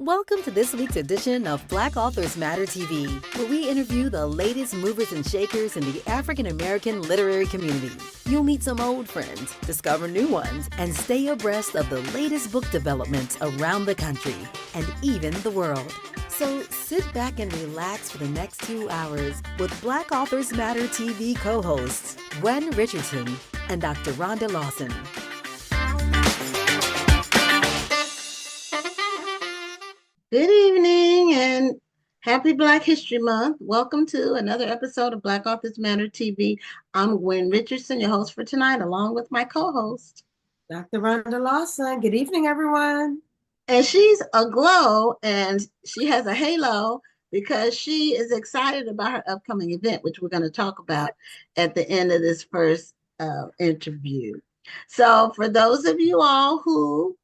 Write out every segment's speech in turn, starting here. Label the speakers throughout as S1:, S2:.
S1: Welcome to this week's edition of Black Authors Matter TV, where we interview the latest movers and shakers in the African American literary community. You'll meet some old friends, discover new ones, and stay abreast of the latest book developments around the country and even the world. So sit back and relax for the next 2 hours with Black Authors Matter TV co-hosts Gwen Richardson and Dr. Rhonda Lawson.
S2: Good evening and happy Black History Month. Welcome to another episode of Black Authors Matter TV. I'm Gwen Richardson, your host for tonight, along with my co-host,
S3: Dr. Rhonda Lawson. Good evening, everyone.
S2: And she's aglow and she has a halo because she is excited about her upcoming event, which we're going to talk about at the end of this first interview. So for those of you all who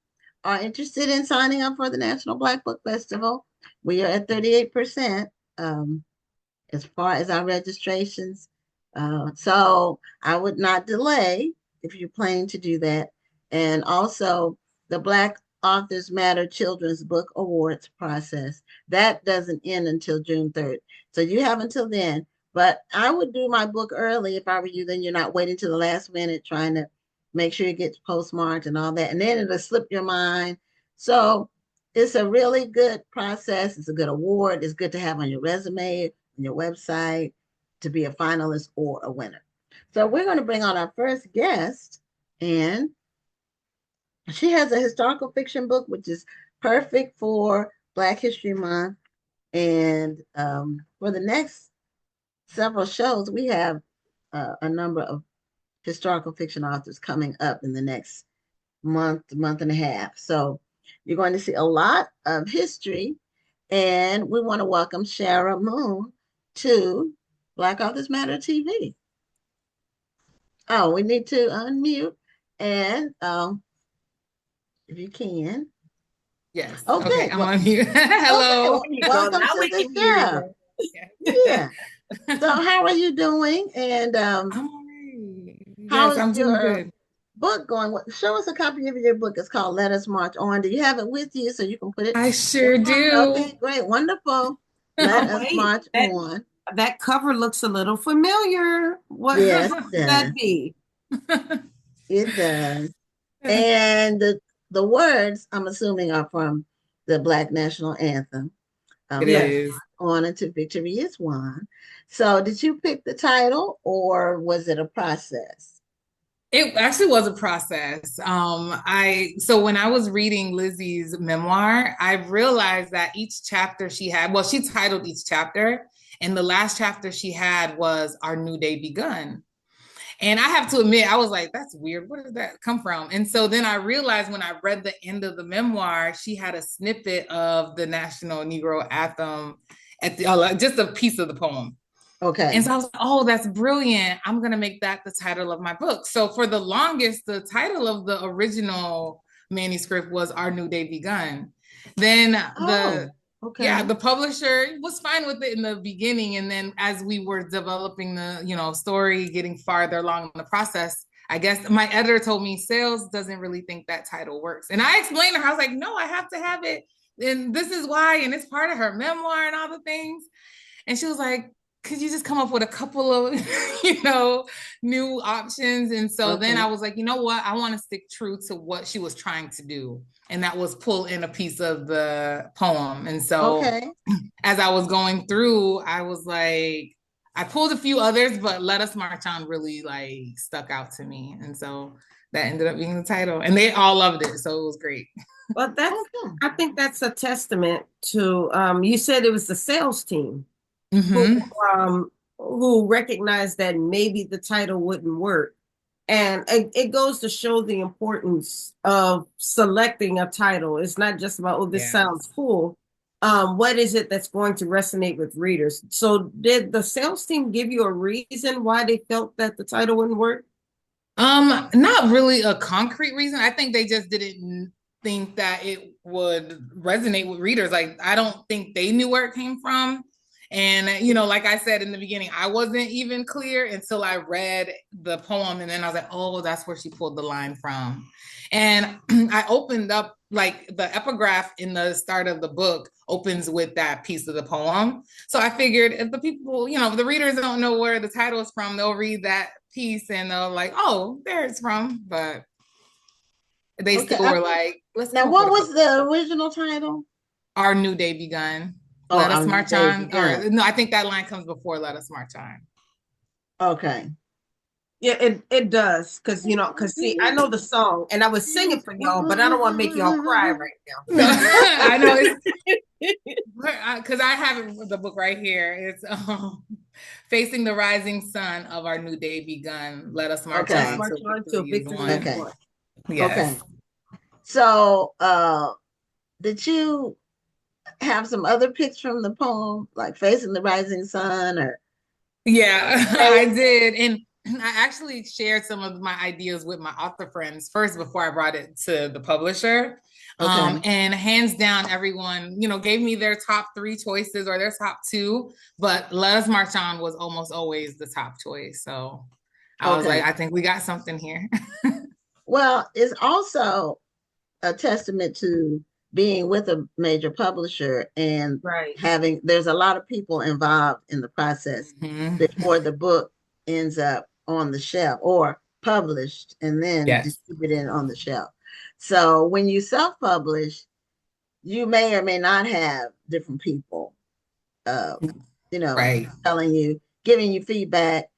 S2: are interested in signing up for the National Black Book Festival, we are at 38% as far as our registrations. So I would not delay if you're planning to do that. And also the Black Authors Matter Children's Book Awards process. That doesn't end until June 3rd. So you have until then. But I would do my book early if I were you, then you're not waiting till the last minute trying to make sure it gets postmarked and all that. And then it'll slip your mind. So it's a really good process. It's a good award. It's good to have on your resume, on your website, to be a finalist or a winner. So we're going to bring on our first guest, and she has a historical fiction book, which is perfect for Black History Month. And for the next several shows, we have a number of historical fiction authors coming up in the next month and a half. So you're going to see a lot of history, and we want to welcome Shara Moon to Black Authors Matter TV. Oh, we need to unmute, and if you can.
S4: Yes.
S2: Okay,
S4: I'm on mute. Hello.
S2: Okay, welcome to the show. Yeah. So how are you doing? And
S4: I'm all right.
S2: How
S4: Yes, I'm
S2: is
S4: doing
S2: your
S4: good.
S2: book going? Show us a copy of your book. It's called Let Us March On. Do you have it with you so you can put it?
S4: I sure do.
S2: Okay, great. Wonderful. Let Us March On.
S3: That cover looks a little familiar. What
S2: Yes,
S3: could
S2: it
S3: that
S2: does.
S3: be?
S2: It does. And the words, I'm assuming, are from the Black National Anthem.
S4: It is.
S2: On until victory is won. So did you pick the title or was it a process?
S4: It actually was a process. So when I was reading Lizzie's memoir, I realized that each chapter she had, well, she titled each chapter, and the last chapter she had was Our New Day Begun. And I have to admit, I was like, that's weird. Where did that come from? And so then I realized when I read the end of the memoir, she had a snippet of the National Negro Anthem at the just a piece of the poem.
S2: Okay.
S4: And so I was like, oh, that's brilliant. I'm going to make that the title of my book. So for the longest, the title of the original manuscript was Our New Day Begun. Then the publisher was fine with it in the beginning. And then as we were developing the, story, getting farther along in the process, I guess my editor told me sales doesn't really think that title works. And I explained to her, I was like, no, I have to have it. And this is why, and it's part of her memoir and all the things. And she was like, could you just come up with a couple of, new options? And so then I was like, you know what? I want to stick true to what she was trying to do. And that was pull in a piece of the poem. And so as I was going through, I was like, I pulled a few others, but Let Us March On really stuck out to me. And so that ended up being the title. And they all loved it. So it was great.
S3: Well, I think that's a testament to, you said it was the sales team.
S4: Mm-hmm.
S3: Who recognized that maybe the title wouldn't work. And it goes to show the importance of selecting a title. It's not just about, this sounds cool. What is it that's going to resonate with readers? So did the sales team give you a reason why they felt that the title wouldn't work?
S4: Not really a concrete reason. I think they just didn't think that it would resonate with readers. I don't think they knew where it came from. And, like I said in the beginning, I wasn't even clear until I read the poem. And then I was like, oh, that's where she pulled the line from. And I opened up, like, the epigraph in the start of the book opens with that piece of the poem. So I figured if the people, if the readers don't know where the title is from, they'll read that piece and they'll like, oh, there it's from. But they still were like, let's
S2: now, what was the original title?
S4: Our New Day Begun.
S2: Oh,
S4: Let Us March On. Or no, I think that line comes before Let Us March On.
S2: Okay.
S3: Yeah, it does. Because see, I know the song and I was singing for y'all, but I don't want to make y'all cry right now.
S4: No, I know because I have the book right here. It's Facing the Rising Sun of Our New Day Begun. Let Us March On.
S3: March on till victory is won.
S4: Yes.
S2: Okay. So, did you have some other picks from the poem, like Facing the Rising Sun, or?
S4: Yeah, I did. And I actually shared some of my ideas with my author friends first before I brought it to the publisher. Okay. And hands down, everyone, gave me their top 3 choices or their top 2, but Let Us March On was almost always the top choice. So I was like, I think we got something here.
S2: Well, it's also a testament to being with a major publisher and there's a lot of people involved in the process before the book ends up on the shelf or published and then distributed on the shelf. So when you self-publish, you may or may not have different people, telling you, giving you feedback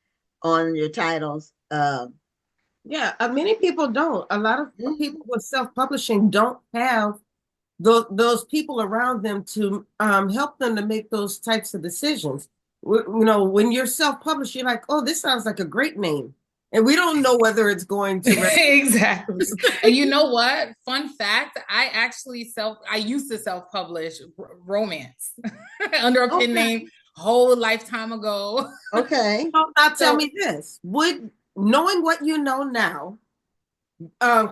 S2: on your titles.
S3: Many people don't. A lot of people with self-publishing don't have those people around them to help them to make those types of decisions. When you're self-published, you're like, oh, this sounds like a great name. And we don't know whether it's going to
S4: exactly. And you know what? Fun fact, I used to self-publish romance under a pen name whole lifetime ago.
S2: Okay.
S3: Now tell me this. Knowing what you know now,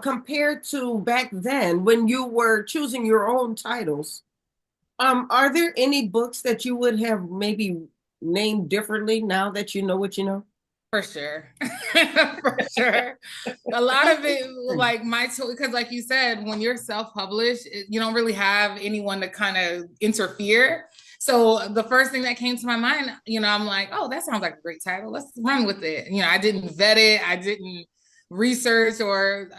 S3: compared to back then when you were choosing your own titles, are there any books that you would have maybe named differently now that you know what you know?
S4: For sure. For sure. A lot of it, like because like you said, when you're self-published, you don't really have anyone to kind of interfere. So the first thing that came to my mind, I'm like, oh, that sounds like a great title. Let's run with it. I didn't vet it. I didn't research, or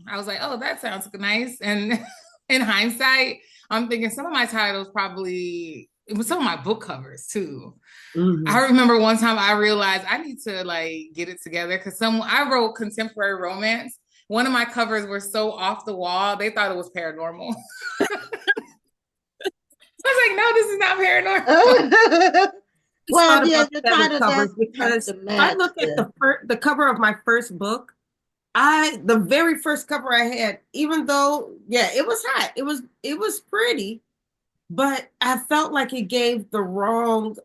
S4: I was like, oh, that sounds nice. And in hindsight, I'm thinking some of my titles it was some of my book covers too. Mm-hmm. I remember one time I realized I need to get it together because I wrote contemporary romance. One of my covers were so off the wall, they thought it was paranormal. I was like, no, this is not paranormal.
S3: Well, the title covers because I look at the cover of my first book. The very first cover I had, even though, it was hot. It was pretty, but I felt like it gave the wrong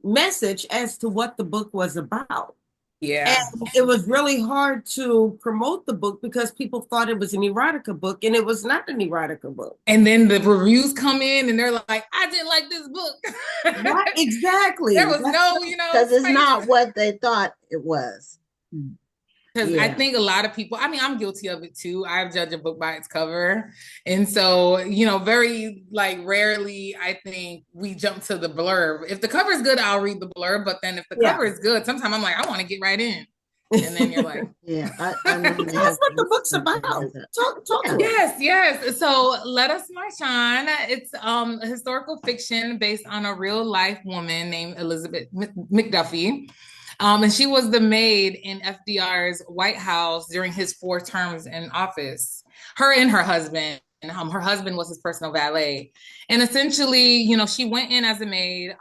S3: message as to what the book was about. Yeah. And it was really hard to promote the book because people thought it was an erotica book, and it was not an erotica book.
S4: And then the reviews come in and they're like, I didn't like this book.
S3: Right, exactly.
S4: There was no,
S2: because it's not what they thought it was.
S4: Because I think a lot of people, I'm guilty of it too. I judge a book by its cover. And so, very rarely, I think we jump to the blurb. If the cover is good, I'll read the blurb. But then if the cover is good, sometimes I'm like, I want to get right in. And then you're like,
S2: I know
S3: that's what the book's about. Talk
S4: Yes. So Let Us March On. It's a historical fiction based on a real life woman named Elizabeth McDuffie. And she was the maid in FDR's White House during his 4 terms in office. Her and her husband. And her husband was his personal valet. And essentially, she went in as a maid.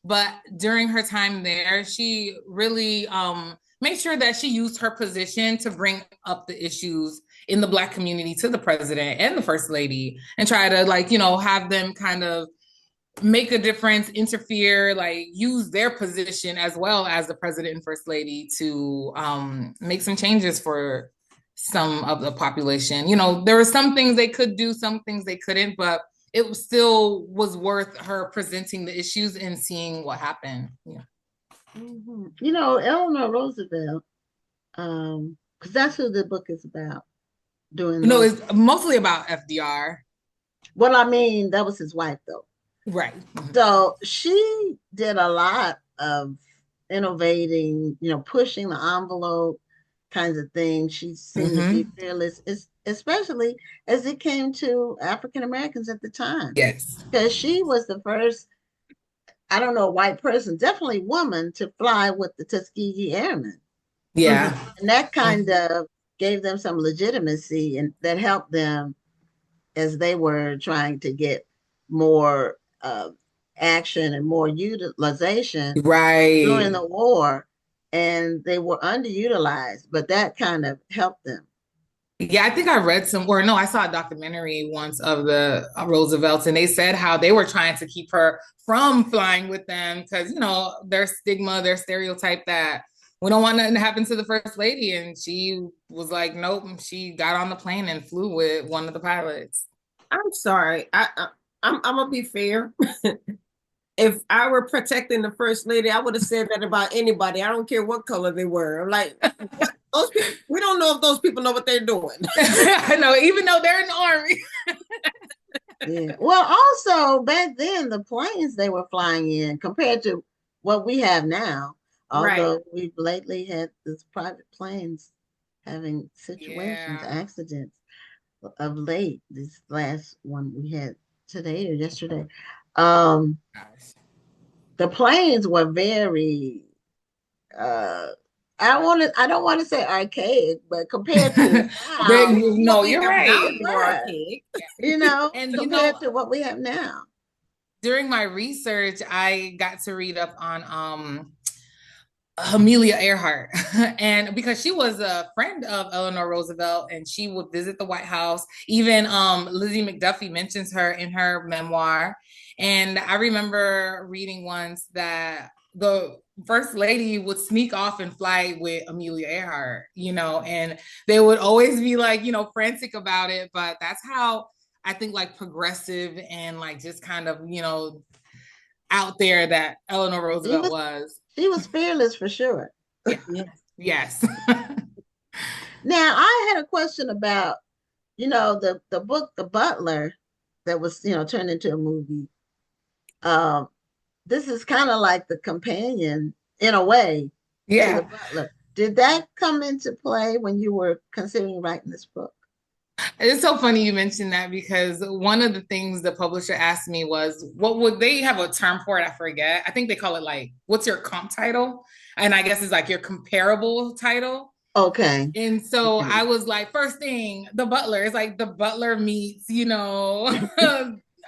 S4: But during her time there, she really made sure that she used her position to bring up the issues in the Black community to the president and the first lady and try to have them kind of make a difference, interfere, use their position as well as the president and first lady to make some changes for some of the population. There were some things they could do, some things they couldn't, but it still was worth her presenting the issues and seeing what happened. Yeah.
S2: Mm-hmm. You know, Eleanor Roosevelt, because that's who the book is about.
S4: No, it's mostly about FDR.
S2: Well, I mean, that was his wife, though.
S4: Right.
S2: So she did a lot of innovating, you know, pushing the envelope kinds of things. She seemed to be fearless, especially as it came to African Americans at the time.
S4: Yes.
S2: Because she was the first, I don't know, white person, definitely woman, to fly with the Tuskegee Airmen.
S4: Yeah.
S2: And that kind of gave them some legitimacy, and that helped them as they were trying to get more action and more utilization during the war. And they were underutilized, but that kind of helped them.
S4: Yeah, I think I read I saw a documentary once of the Roosevelts, and they said how they were trying to keep her from flying with them because, you know, their stigma, their stereotype that we don't want nothing to happen to the first lady. And she was like, nope. She got on the plane and flew with one of the pilots.
S3: I'm sorry. I'm gonna be fair. If I were protecting the first lady, I would have said that about anybody. I don't care what color they were. Like, those people, we don't know if those people know what they're doing.
S4: I know, even though they're in the army.
S2: Yeah. Well, also back then, the planes they were flying in compared to what we have now, although we've lately had these private planes having situations, accidents of late. This last one we had today or yesterday. The planes were very I don't want to say archaic, but compared to now,
S4: no, you're right.
S2: More archaic, you know, and compared to what we have now.
S4: During my research, I got to read up on Amelia Earhart, and because she was a friend of Eleanor Roosevelt, and she would visit the White House. Even Lizzie McDuffie mentions her in her memoir. And I remember reading once that the first lady would sneak off and fly with Amelia Earhart, you know, and they would always be like, you know, frantic about it. But that's how I think like progressive and like just kind of, you know, out there that Eleanor Roosevelt was.
S2: She was fearless for sure.
S4: Yeah. Yes.
S2: Now, I had a question about, you know, the book, The Butler, that was, you know, turned into a movie. This is kind of like the companion in a way to The Butler. Did that come into play when you were considering writing this book?
S4: It's so funny you mentioned that because one of the things the publisher asked me was, what would they have a term for it? I forget. I think they call it like, what's your comp title? And I guess it's like your comparable title.
S2: Okay.
S4: And so I was like, first thing, The Butler. It's like The Butler meets, you know,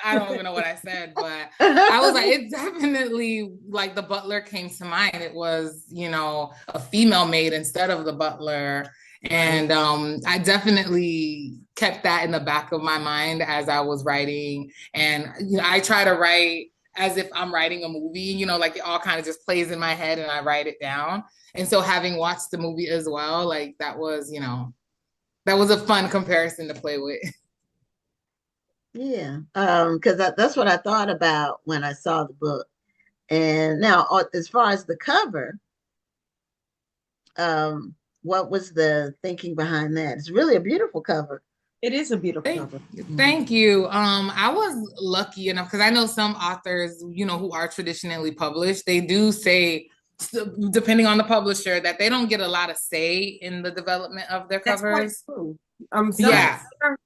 S4: I don't even know what I said, but I was like, it definitely, like, The Butler came to mind. It was, you know, a female maid instead of the butler. And I definitely kept that in the back of my mind as I was writing. And, you know, I try to write as if I'm writing a movie, you know, like it all kind of just plays in my head and I write it down. And so having watched the movie as well, like that was, you know, that was a fun comparison to play with.
S2: Yeah, because that's what I thought about when I saw the book. And now, as far as the cover, what was the thinking behind that? It's really a beautiful cover.
S3: It is a beautiful cover.
S4: Thank you. I was lucky enough because I know some authors, you know, who are traditionally published, they do say, depending on the publisher, that they don't get a lot of say in the development of their covers.
S3: That's quite true.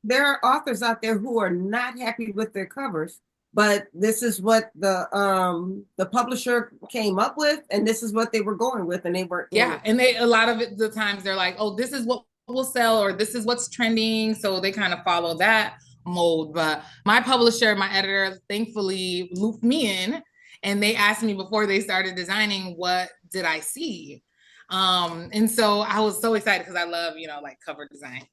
S3: There are authors out there who are not happy with their covers, but this is what the publisher came up with, and this is what they were going with, and they weren't.
S4: Yeah, and they a lot of it, the times they're like, oh, this is what will sell, or this is what's trending, so they kind of follow that mold. But my publisher, my editor, thankfully looped me in, and they asked me before they started designing, what did I see? And so I was so excited because I love, you know, like cover design.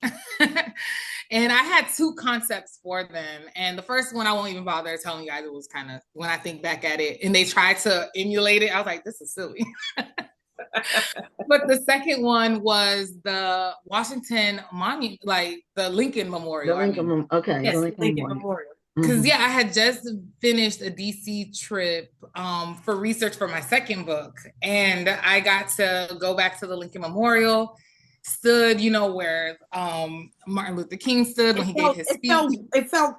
S4: And I had two concepts for them. And the first one, I won't even bother telling you guys, it was kind of, when I think back at it, and they tried to emulate it, I was like, this is silly. But the second one was the Washington Monument, like the Lincoln Memorial.
S2: The Lincoln, okay.
S3: Yes,
S2: the
S3: Lincoln Memorial.
S4: Because yeah, I had just finished a DC trip for research for my second book, and I got to go back to the Lincoln Memorial, stood, where Martin Luther King stood when he gave his speech.
S3: It felt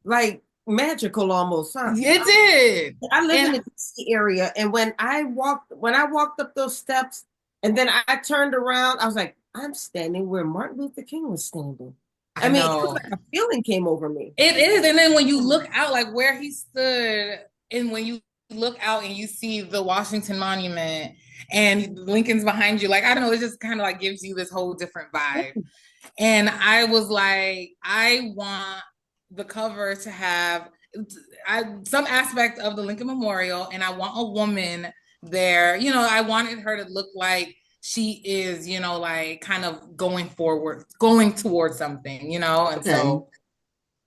S3: like magical almost, huh?
S4: It did.
S3: I live in the DC area, and when I walked up those steps, and then I turned around, I was like, I'm standing where Martin Luther King was standing. I mean, it was like a feeling came over me.
S4: It is. And then when you look out, like where he stood, and when you look out and you see the Washington Monument and Lincoln's behind you, like, I don't know, it just kind of like gives you this whole different vibe. And I was like, I want the cover to have some aspect of the Lincoln Memorial, and I want a woman there. I wanted her to look like she is, like kind of going towards something, and so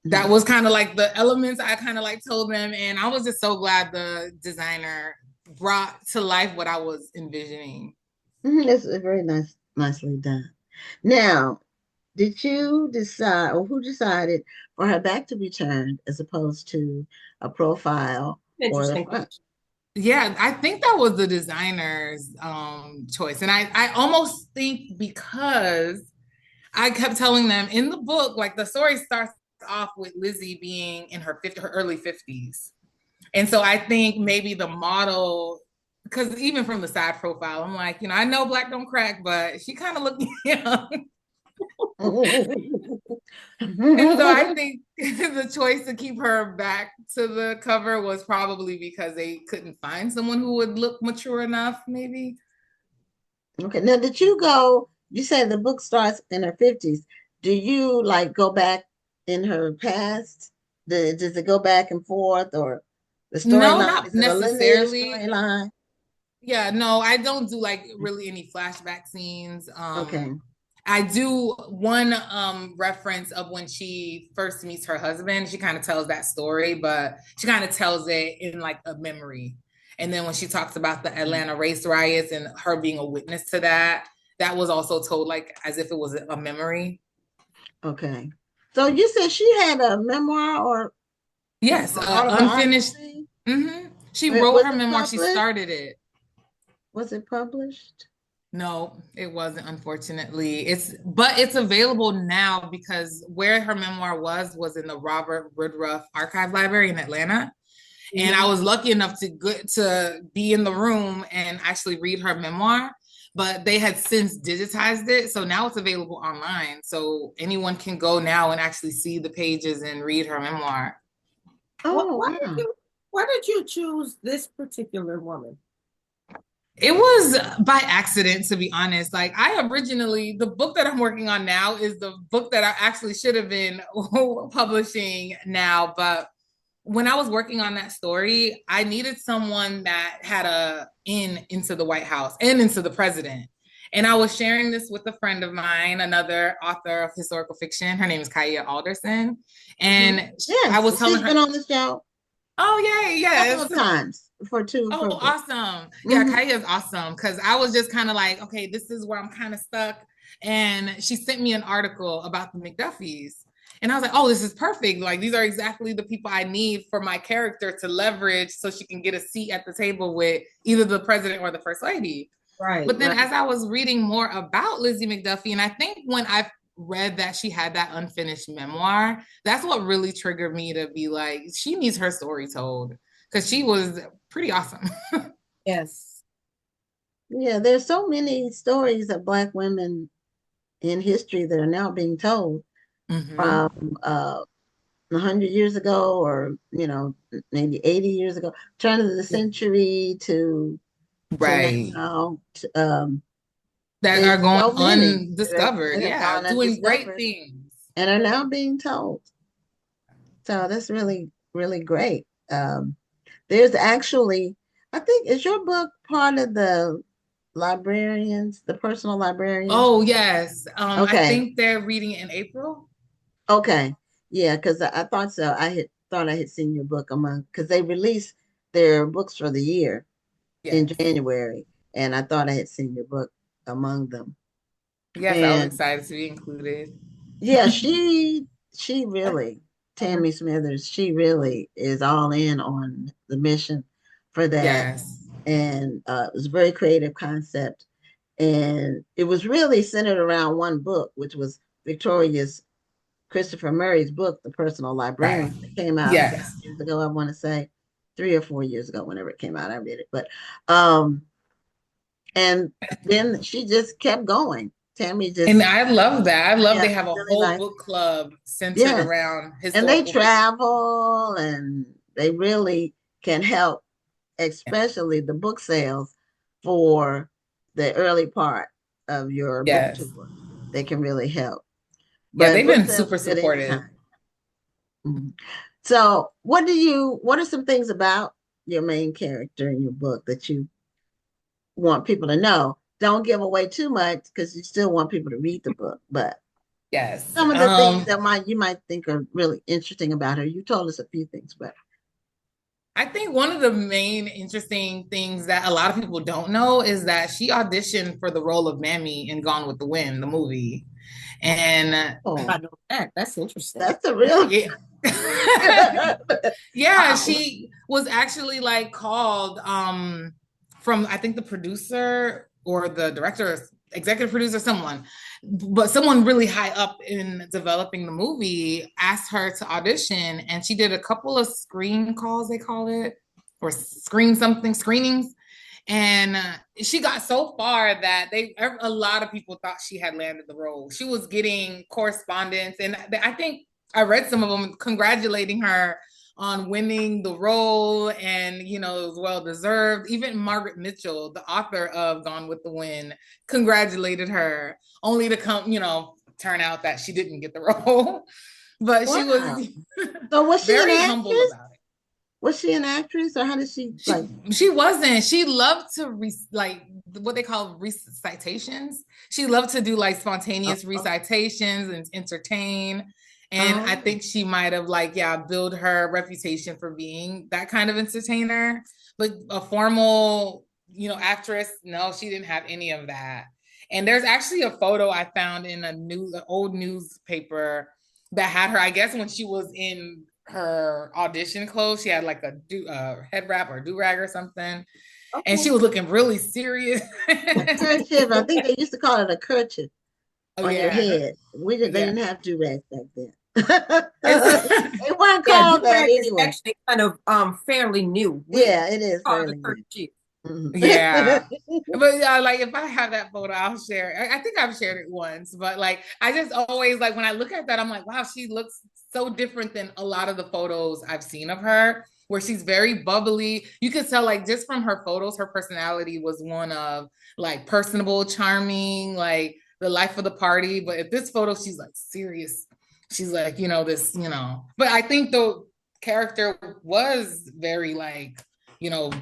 S4: that was kind of like the elements I kind of like told them, and I was just so glad the designer brought to life what I was envisioning.
S2: It's very nicely done. Now, did you decide, or who decided for her back to be turned as opposed to a profile or the front?
S4: Yeah, I think that was the designer's choice. And I almost think because I kept telling them in the book, like the story starts off with Lizzie being in her early 50s. And so I think maybe the model, because even from the side profile, I'm like, I know Black don't crack, but she kind of looked young. And so I think the choice to keep her back to the cover was probably because they couldn't find someone who would look mature enough, maybe.
S2: Okay. Now, you said the book starts in her 50s. Do you like go back in her past? Does it go back and forth, or the storyline?
S4: No, not necessarily.
S2: Storyline?
S4: Yeah, no, I don't do like really any flashback scenes.
S2: Okay.
S4: I do one reference of when she first meets her husband. She kind of tells that story, but she kind of tells it in like a memory. And then when she talks about the Atlanta race riots and her being a witness to that, that was also told like as if it was a memory.
S2: Okay. So you said she had a memoir or?
S4: Yes, unfinished. She wrote her memoir. She started it.
S2: Was it published?
S4: No, it wasn't, unfortunately. It's available now because where her memoir was in the Robert Woodruff Archive Library in Atlanta. And I was lucky enough to be in the room and actually read her memoir, but they had since digitized it. So now it's available online. So anyone can go now and actually see the pages and read her memoir.
S3: Oh, why did you choose this particular woman?
S4: It was by accident, to be honest. Like the book that I'm working on now is the book that I actually should have been publishing now. But when I was working on that story, I needed someone that had into the White House and into the president. And I was sharing this with a friend of mine, another author of historical fiction. Her name is Kaya Alderson. And I was telling her.
S2: She's been on the show.
S4: Oh, yay, yes.
S2: A couple of times.
S4: Oh, awesome. Yeah, Kaya is awesome because I was just kind of like, okay, this is where I'm kind of stuck. And she sent me an article about the McDuffies. And I was like, oh, this is perfect. Like, these are exactly the people I need for my character to leverage so she can get a seat at the table with either the president or the first lady.
S3: Right.
S4: But then as I was reading more about Lizzie McDuffie, and I think when I read that she had that unfinished memoir, that's what really triggered me to be like, she needs her story told because she was pretty awesome.
S3: Yes.
S2: Yeah, there's so many stories of Black women in history that are now being told from 100 years ago, or maybe 80 years ago, turn of the century to now.
S4: That are going undiscovered, doing great things,
S2: and are now being told. So that's really, really great. There's actually, I think, is your book part of the librarians, the personal librarians?
S4: Oh, yes.
S2: Okay.
S4: I think they're reading it in April.
S2: Okay. Yeah, because I thought so. I had seen your book because they released their books for the year in January, and I thought I had seen your book among them.
S4: Yes, I was excited to be included.
S2: Yeah, she really Tammy Smithers, she really is all in on the mission for that.
S4: Yes.
S2: And it was a very creative concept. And it was really centered around one book, which was Victoria's Christopher Murray's book, The Personal Librarian,
S4: Right.
S2: that came out
S4: Yes.
S2: years ago. I want to say 3 or 4 years ago, whenever it came out, I read it. But and then she just kept going. Tammy just,
S4: And I love that. I love they have a
S2: really
S4: whole book club centered
S2: yes.
S4: around
S2: And they
S4: historical.
S2: travel and they really can help, especially the book sales for the early part of your book tour. They can really help.
S4: Yeah,
S2: But
S4: they've
S2: book
S4: been
S2: sales
S4: super
S2: are good
S4: supportive.
S2: anytime. Mhm. So what are some things about your main character in your book that you want people to know? Don't give away too much because you still want people to read the book, but
S4: Yes.
S2: some of the things that you might think are really interesting about her. You told us a few things, but
S4: I think one of the main interesting things that a lot of people don't know is that she auditioned for the role of Mammy in Gone with the Wind, the movie. And
S3: I know that. That's interesting.
S2: That's a real
S4: yeah, she was actually like called from I think the producer or the director, executive producer, someone, but someone really high up in developing the movie asked her to audition, and she did a couple of screen calls, they call it, or screenings. And she got so far that a lot of people thought she had landed the role. She was getting correspondence, and I think I read some of them congratulating her on winning the role, and it was well deserved. Even Margaret Mitchell, the author of Gone with the Wind, congratulated her, only to turn out that she didn't get the role. But she was very humble about it.
S2: Was she an actress, or how did she like?
S4: She wasn't. She loved to like what they call recitations. She loved to do like spontaneous recitations and entertain. And I think she might have built her reputation for being that kind of entertainer. But a formal, actress, no, she didn't have any of that. And there's actually a photo I found in an old newspaper that had her, I guess, when she was in her audition clothes. She had like a head wrap or do-rag or something. And she was looking really serious.
S2: Kerchief. I think they used to call it a kerchief on your head. They didn't have do-rags back then. They weren't called that anyway.
S3: It's actually kind of fairly new.
S2: Yeah, it is fairly new.
S4: Mm-hmm. Yeah. But if I have that photo, I'll share it. I think I've shared it once, but I just always when I look at that, I'm like, wow, she looks so different than a lot of the photos I've seen of her, where she's very bubbly. You could tell just from her photos, her personality was one of personable, charming, the life of the party. But at this photo, she's serious. She's this, but I think the character was very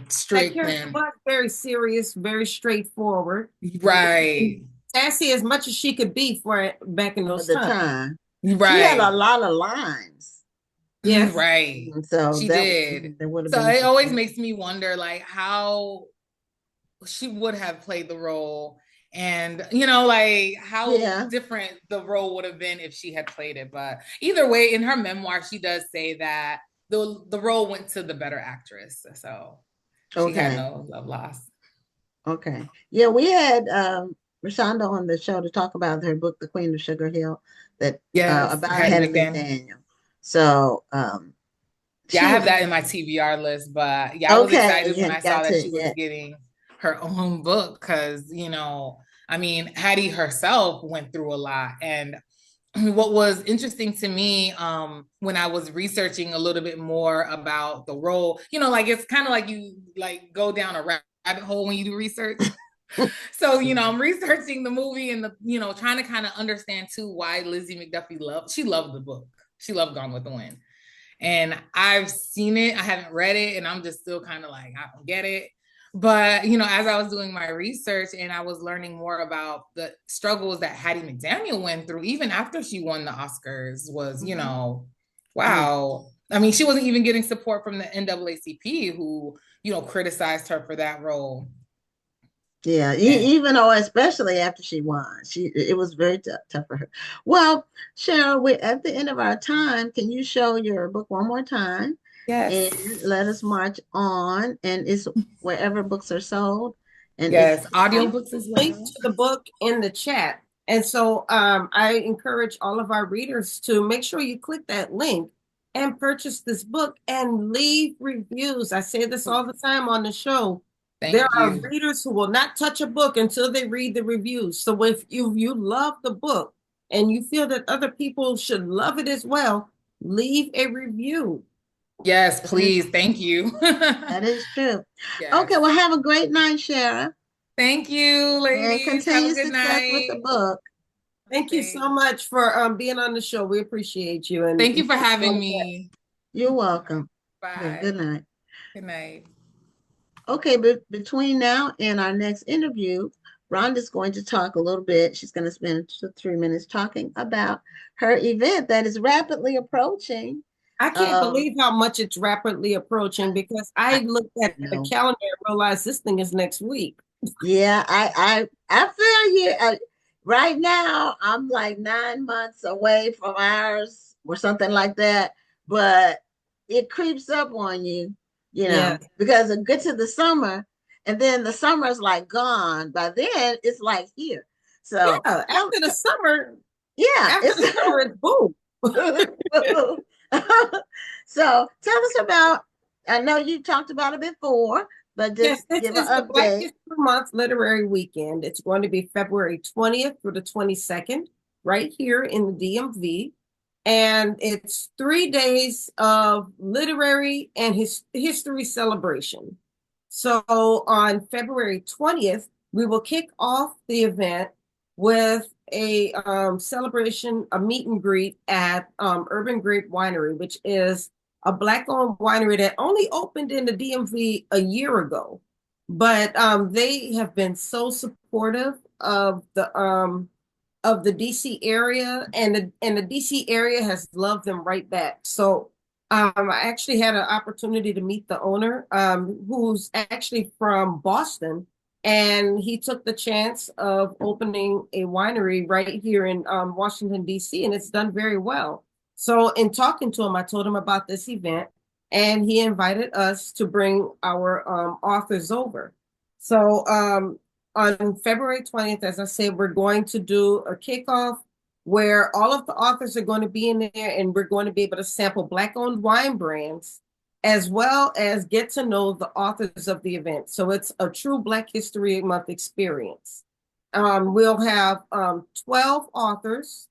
S4: strict and
S3: was very serious, very straightforward.
S4: Right.
S3: Sassy as much as she could be for back in those times.
S2: Right. She had a lot of lines.
S4: Yes. Right.
S2: And so
S4: she did. So it always makes me wonder how she would have played the role, and how different the role would have been if she had played it. But either way, in her memoir, she does say that the role went to the better actress, so she had no love lost.
S2: Okay. Yeah, we had Rashonda on the show to talk about her book, The Queen of Sugar Hill, that about Hattie McDaniel. So
S4: I have that in my TBR list, but I was excited when I saw that she was getting her own book, because Hattie herself went through a lot. And what was interesting to me when I was researching a little bit more about the role, it's kind of you go down a rabbit hole when you do research. So, I'm researching the movie and trying to kind of understand too why Lizzie McDuffie loved the book. She loved Gone with the Wind. And I've seen it, I haven't read it, and I'm just still kind of I don't get it. But, as I was doing my research and I was learning more about the struggles that Hattie McDaniel went through, even after she won the Oscars, was, wow. I mean, she wasn't even getting support from the NAACP, who, criticized her for that role.
S2: Yeah, even though, especially after she won, it was very tough for her. Well, Cheryl, we're at the end of our time. Can you show your book one more time
S3: Yes.
S2: and let us march on? And it's wherever books are sold, and it's
S4: Yes, audiobooks as
S3: Link
S4: well.
S3: to the book in the chat. And so I encourage all of our readers to make sure you click that link and purchase this book and leave reviews. I say this all the time on the show. There
S4: Thank
S3: are
S4: you.
S3: readers who will not touch a book until they read the reviews. So if you love the book and you feel that other people should love it as well, leave a review.
S4: Yes, please. Thank you.
S2: that is true.
S4: Yes.
S2: Okay, well, have a great night, Shara,
S4: Thank you,
S2: and
S4: ladies. Have a
S2: continue
S4: good
S2: success with the
S4: night.
S2: book.
S3: Thank you so much for being on the show. We appreciate you. And
S4: Thank you for having me.
S2: You're welcome. Okay,
S4: Bye.
S2: good night.
S4: Good night.
S2: Okay, but between now and our next interview, Rhonda's going to talk a little bit. She's going to spend 2 3 minutes talking about her event that is rapidly approaching.
S3: I can't believe how much it's rapidly approaching because I looked at the calendar and realized this thing is next week.
S2: Yeah, I feel you. Right now, I'm like 9 months away from ours or something like that, but it creeps up on you, because it gets to the summer, and then the summer is like gone. By then, it's like here. So
S3: yeah, after the summer,
S2: it's
S3: boom.
S2: So tell us about. I know you talked about it before, but just
S3: this
S2: give
S3: is
S2: an
S3: the Black
S2: update.
S3: History Month Literary Weekend. It's going to be February 20th through the 22nd, right here in the DMV. And it's 3 days of literary and history celebration. So on February 20th, we will kick off the event with a celebration, a meet and greet at Urban Grape Winery, which is a Black-owned winery that only opened in the DMV a year ago. But they have been so supportive of the DC area, and the DC area has loved them right back. So I actually had an opportunity to meet the owner, who's actually from Boston, and he took the chance of opening a winery right here in Washington, D.C., and it's done very well. So in talking to him, I told him about this event, and he invited us to bring our authors over. So on February 20th, as I said, we're going to do a kickoff where all of the authors are going to be in there, and we're going to be able to sample Black-owned wine brands, as well as get to know the authors of the event. So it's a true Black History Month experience. We'll have 12 authors,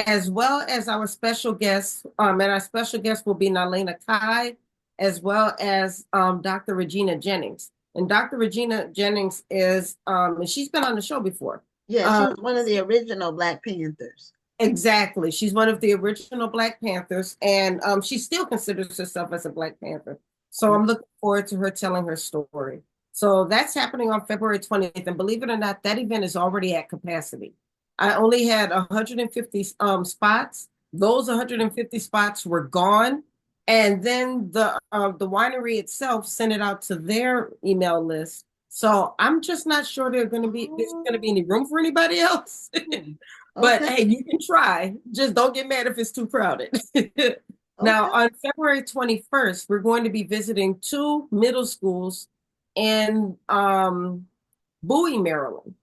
S3: as well as our special guests, and our special guest will be Nalena Kai, as well as Dr. Regina Jennings. And Dr. Regina Jennings is, and she's been on the show before.
S2: Yeah, she was one of the original Black Panthers.
S3: Exactly. She's one of the original Black Panthers, and she still considers herself as a Black Panther. So I'm looking forward to her telling her story. So that's happening on February 20th. And believe it or not, that event is already at capacity. I only had 150 spots. Those 150 spots were gone. And then the winery itself sent it out to their email list. So I'm just not sure there's going to be any room for anybody else. But hey, you can try. Just don't get mad if it's too crowded. Now, on February 21st, we're going to be visiting 2 middle schools in Bowie, Maryland.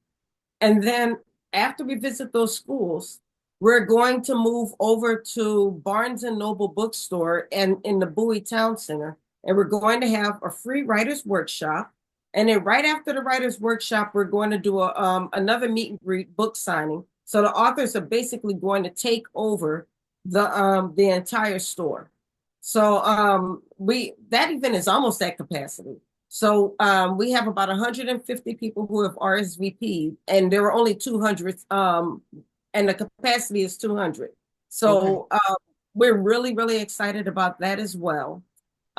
S3: And then after we visit those schools, we're going to move over to Barnes and Noble bookstore and in the Bowie Town Center. And we're going to have a free writer's workshop. And then right after the writer's workshop, we're going to do another meet and greet book signing. So the authors are basically going to take over the entire store. So that event is almost at capacity. So we have about 150 people who have RSVP'd, and there are only 200, and the capacity is 200. So we're really, really excited about that as well.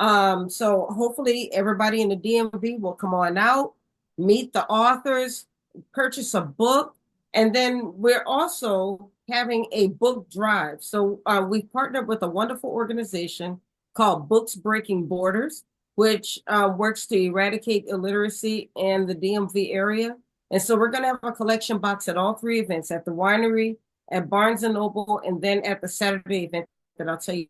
S3: So hopefully everybody in the DMV will come on out, meet the authors, purchase a book, and then we're also having a book drive. So we've partnered with a wonderful organization called Books Breaking Borders, which works to eradicate illiteracy in the DMV area. And so we're going to have a collection box at all 3 events, at the winery, at Barnes & Noble, and then at the Saturday event that I'll tell you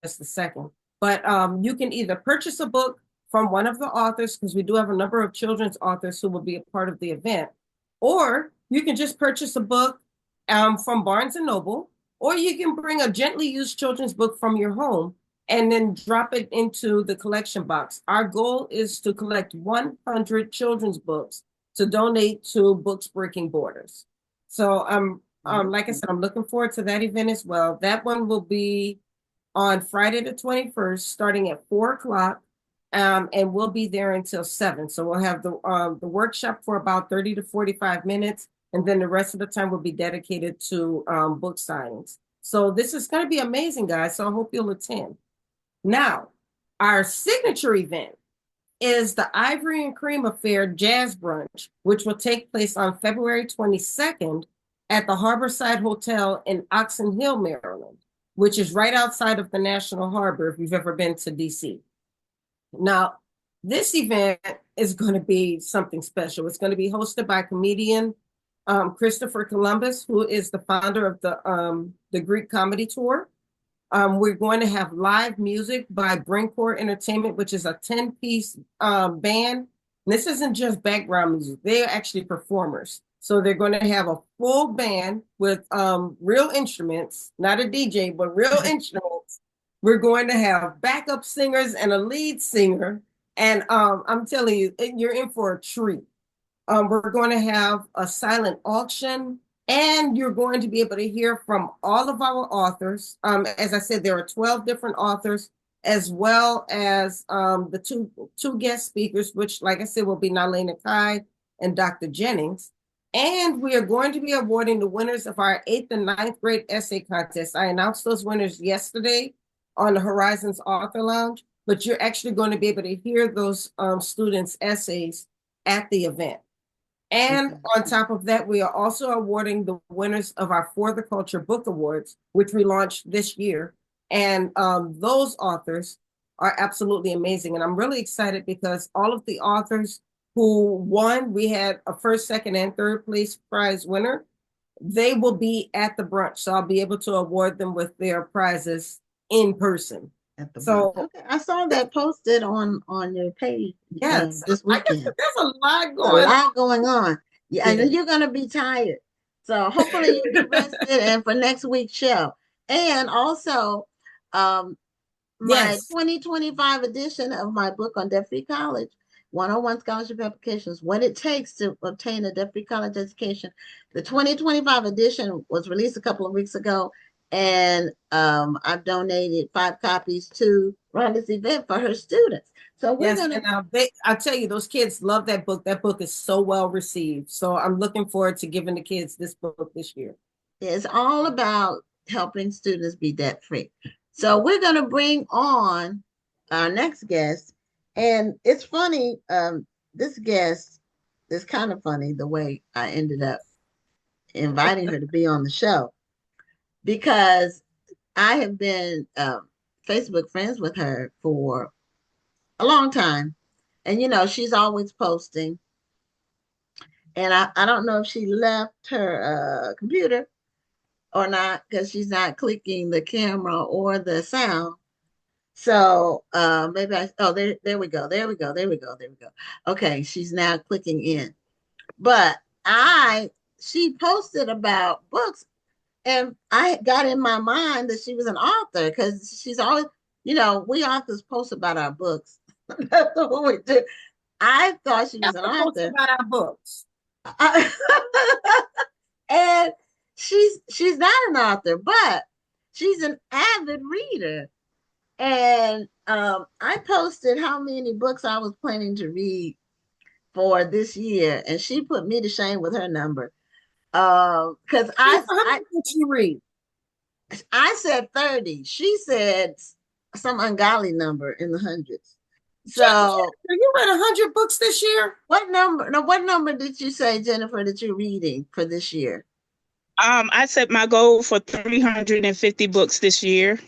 S3: just a second. But you can either purchase a book from one of the authors, because we do have a number of children's authors who will be a part of the event, or you can just purchase a book from Barnes & Noble, or you can bring a gently used children's book from your home and then drop it into the collection box. Our goal is to collect 100 children's books to donate to Books Breaking Borders. So like I said, I'm looking forward to that event as well. That one will be on Friday the 21st, starting at 4:00, and we'll be there until 7. So we'll have the workshop for about 30 to 45 minutes, and then the rest of the time will be dedicated to book signings. So this is going to be amazing, guys. So I hope you'll attend. Now, our signature event is the Ivory and Cream Affair Jazz Brunch, which will take place on February 22nd at the Harborside Hotel in Oxon Hill, Maryland, which is right outside of the National Harbor if you've ever been to DC. Now, this event is going to be something special. It's going to be hosted by comedian Christopher Columbus, who is the founder of the Greek Comedy Tour. We're going to have live music by Brinkcore Entertainment, which is a 10-piece band. And this isn't just background music. They're actually performers. So they're going to have a full band with real instruments, not a DJ, but real instruments. We're going to have backup singers and a lead singer. And I'm telling you, you're in for a treat. We're going to have a silent auction, and you're going to be able to hear from all of our authors. As I said, there are 12 different authors, as well as the two guest speakers, which, like I said, will be Nalena Kai and Dr. Jennings. And we are going to be awarding the winners of our 8th and 9th grade essay contest. I announced those winners yesterday on the Horizons Author Lounge, but you're actually going to be able to hear those students' essays at the event. And on top of that, we are also awarding the winners of our For the Culture Book Awards, which we launched this year. And those authors are absolutely amazing. And I'm really excited because all of the authors who won, we had a 1st, 2nd, and 3rd place prize winner. They will be at the brunch. So I'll be able to award them with their prizes in person.
S2: So okay. I saw that posted on your page.
S3: Yes,
S2: this weekend.
S3: There's a lot
S2: going on. Yeah, and you're gonna be tired. So hopefully you get rested and for next week's show. And also my 2025 edition of my book on debt-free college, 101 scholarship applications, what it takes to obtain a debt-free college education. The 2025 edition was released a couple of weeks ago. And I've donated 5 copies to Rhonda's event for her students. So we're
S3: I'll tell you, those kids love that book. That book is so well received. So I'm looking forward to giving the kids this book this year.
S2: It's all about helping students be debt free. So we're going to bring on our next guest. And it's funny, this guest is kind of funny the way I ended up inviting her to be on the show. Because I have been Facebook friends with her for a long time. And, she's always posting. And I don't know if she left her computer or not, because she's not clicking the camera or the sound. So maybe there we go. Okay, she's now clicking in. But she posted about books. And I got in my mind that she was an author because she's always, we authors post about our books. That's what we do. I thought she was an author.
S3: About our books.
S2: And she's not an author, but she's an avid reader. And I posted how many books I was planning to read for this year. And she put me to shame with her number. Because
S3: you read?
S2: I said 30. She said some ungodly number in the hundreds. So
S3: you read 100 books this year?
S2: What number did you say, Jennifer, that you're reading for this year?
S5: I set my goal for 350 books this year.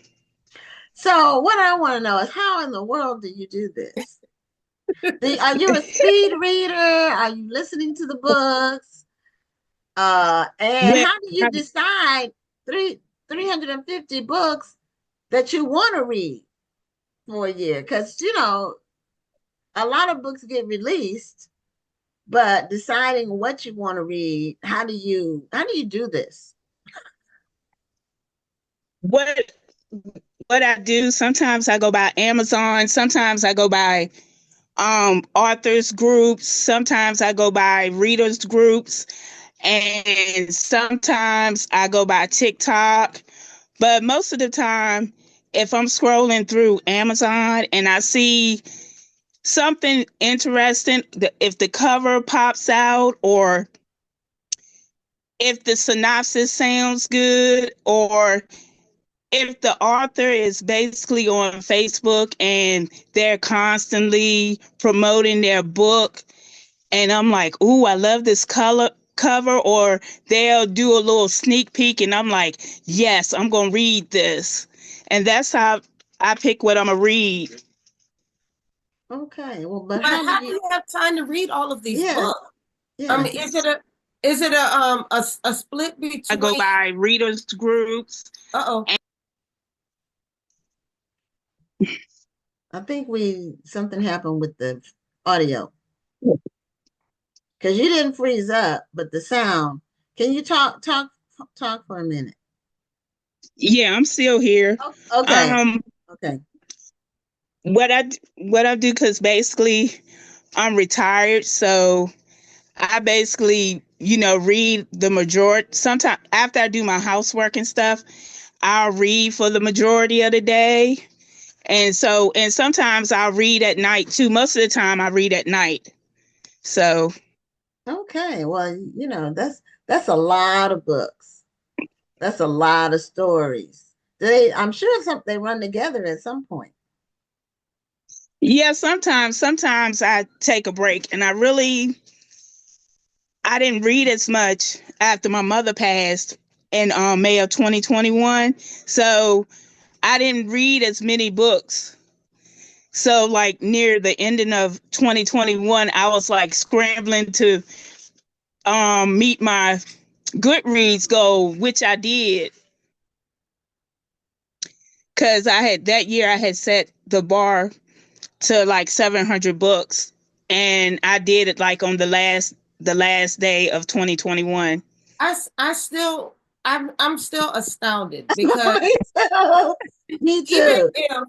S2: So what I want to know is how in the world do you do this? Are you a speed reader? Are you listening to the books? And
S5: Yeah,
S2: how do you decide 350 books that you want to read for a year? Because a lot of books get released, but deciding what you want to read, how do you do this?
S5: what what I do, sometimes I go by Amazon, sometimes I go by authors groups, sometimes I go by readers groups, and sometimes I go by TikTok. But most of the time, if I'm scrolling through Amazon and I see something interesting, if the cover pops out, or if the synopsis sounds good, or if the author is basically on Facebook and they're constantly promoting their book, and I'm like, ooh, I love this color cover, or they'll do a little sneak peek and I'm like, yes, I'm gonna read this. And that's how I pick what I'm gonna read.
S2: Okay, well, but
S3: But how do you have time to read all of these books?
S2: Yeah.
S3: I mean, is it a split between?
S5: I go by readers groups.
S3: Uh-oh.
S2: I think something happened with the audio. Because you didn't freeze up, but the sound. Can you talk for a minute?
S5: Yeah, I'm still here.
S2: Okay. Okay.
S5: What I do, because basically I'm retired, so I basically, read the majority. Sometimes after I do my housework and stuff, I'll read for the majority of the day. And sometimes I'll read at night too. Most of the time I read at night. So
S2: okay, well, that's a lot of books. That's a lot of stories. I'm sure they run together at some point.
S5: yeah, sometimes I take a break, and I didn't read as much after my mother passed in May of 2021. So I didn't read as many books. So like near the ending of 2021, I was like scrambling to meet my Goodreads goal, which I did, because that year I had set the bar to like 700 books, and I did it like on the last day of 2021.
S3: I'm still astounded because
S2: me too.
S3: Even if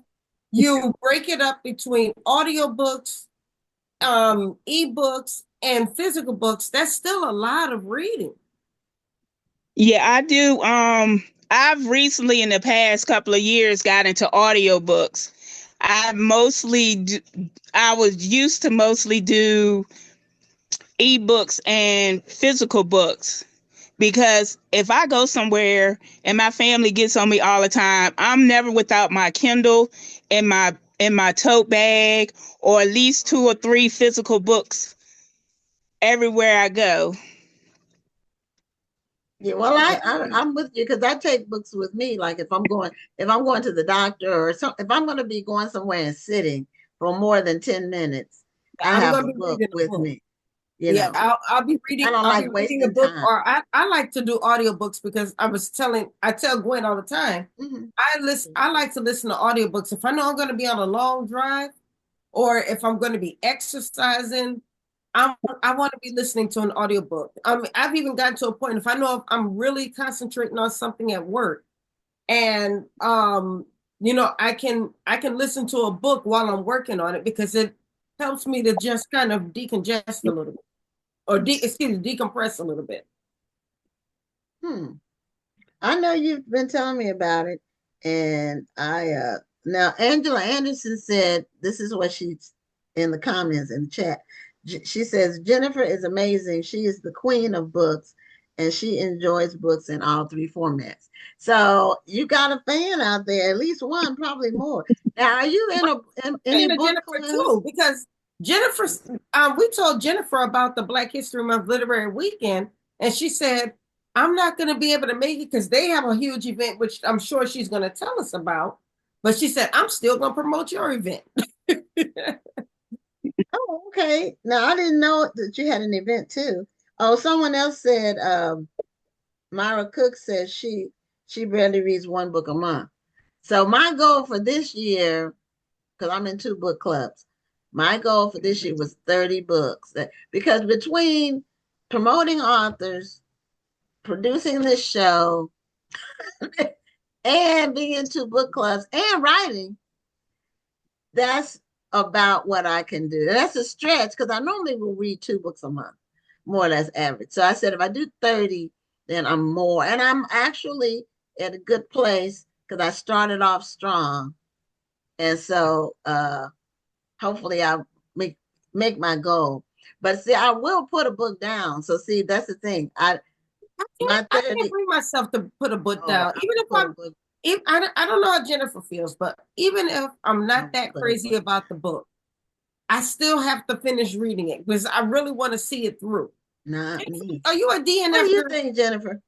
S3: you break it up between audiobooks, ebooks, and physical books, that's still a lot of reading.
S5: Yeah, I do. I've recently, in the past couple of years, got into audiobooks. I was used to mostly do ebooks and physical books, because if I go somewhere and my family gets on me all the time, I'm never without my Kindle in my tote bag, or at least 2 or 3 physical books everywhere I go.
S2: Yeah, well, I'm with you, because I take books with me. Like if I'm going to the doctor, or if I'm going to be going somewhere and sitting for more than 10 minutes, I have a book with me.
S3: I'll be reading.
S2: I don't like wasting
S3: a book,
S2: time.
S3: or I like to do audiobooks because I tell Gwen all the time.
S2: Mm-hmm.
S3: I like to listen to audiobooks if I know I'm going to be on a long drive, or if I'm going to be exercising. I want to be listening to an audiobook. I've even gotten to a point, if I know if I'm really concentrating on something at work, and I can listen to a book while I'm working on it, because it helps me to just kind of decongest a little bit, or decompress a little bit.
S2: I know you've been telling me about it, and now Angela Anderson said this is what she's in the comments in the chat. She says Jennifer is amazing. She is the queen of books, and she enjoys books in all 3 formats. So you got a fan out there, at least one, probably more. Now, are you in any book
S3: Jennifer too? Because Jennifer, we told Jennifer about the Black History Month Literary Weekend, and she said, I'm not going to be able to make it because they have a huge event, which I'm sure she's going to tell us about. But she said, I'm still going to promote your event.
S2: Oh, okay. Now I didn't know that you had an event too. Oh, someone else said, Myra Cook says she barely reads one book a month. So my goal for this year, because I'm in 2 book clubs, my goal for this year was 30 books. Because between promoting authors, producing this show, and being in 2 book clubs and writing, that's about what I can do. That's a stretch because I normally will read 2 books a month, more or less average. So I said if I do 30, then I'm more. And I'm actually at a good place because I started off strong. And so hopefully I'll make my goal. But see, I will put a book down. So see, that's the thing. My
S3: I
S2: 30.
S3: can't bring myself to put a book
S2: Oh,
S3: down, even if I don't know how Jennifer feels, but even if I'm not that crazy about the book, I still have to finish reading it because I really want to see it through.
S2: Not me.
S3: Are you a DNF?
S2: What do you think, Jennifer?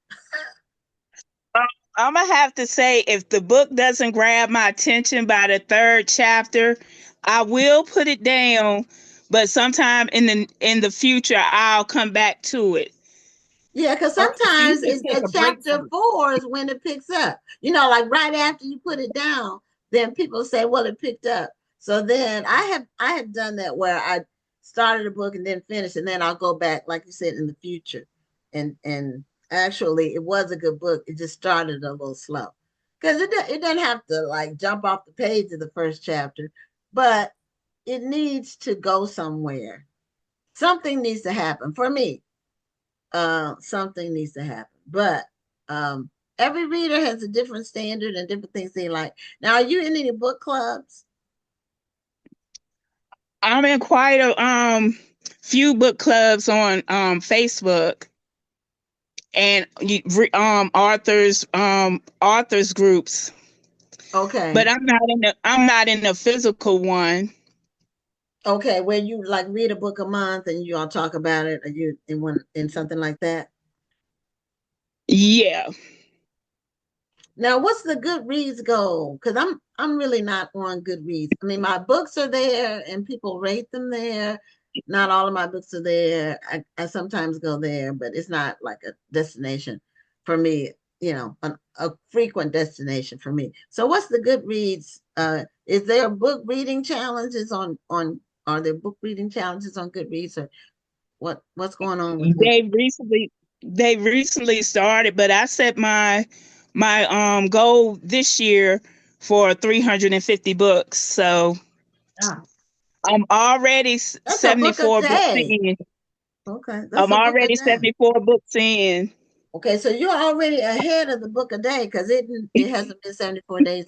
S5: I'm gonna have to say, if the book doesn't grab my attention by the 3rd chapter, I will put it down. But sometime in the future, I'll come back to it.
S2: Yeah, because sometimes it's at chapter 4 is when it picks up. Like right after you put it down, then people say, "Well, it picked up." So then I have done that where I started a book and then finished, and then I'll go back, like you said, in the future, and actually it was a good book. It just started a little slow because it doesn't have to like jump off the page of the first chapter, but it needs to go somewhere. Something needs to happen for me. Something needs to happen. But every reader has a different standard and different things they like. Now, are you in any book clubs?
S5: I'm in quite a few book clubs on Facebook, and authors groups.
S2: Okay.
S5: But I'm not in the physical one.
S2: Okay, where you like read a book a month and you all talk about it. Are you in something like that?
S5: Yeah.
S2: Now, what's the Goodreads goal? Because I'm really not on Goodreads. I mean, my books are there and people rate them there. Not all of my books are there. I sometimes go there, but it's not like a destination for me, a frequent destination for me. So what's the Goodreads? Is there book reading challenges on are there book reading challenges on Goodreads, or what's going on with Goodreads?
S5: They recently started, but I set my goal this year for 350 books. So I'm already
S2: That's a book a
S5: 74 books
S2: day.
S5: in.
S2: Okay, that's
S5: I'm
S2: a book a
S5: already
S2: day.
S5: 74 books in.
S2: Okay, so you're already ahead of the book a day because it hasn't been 74 days.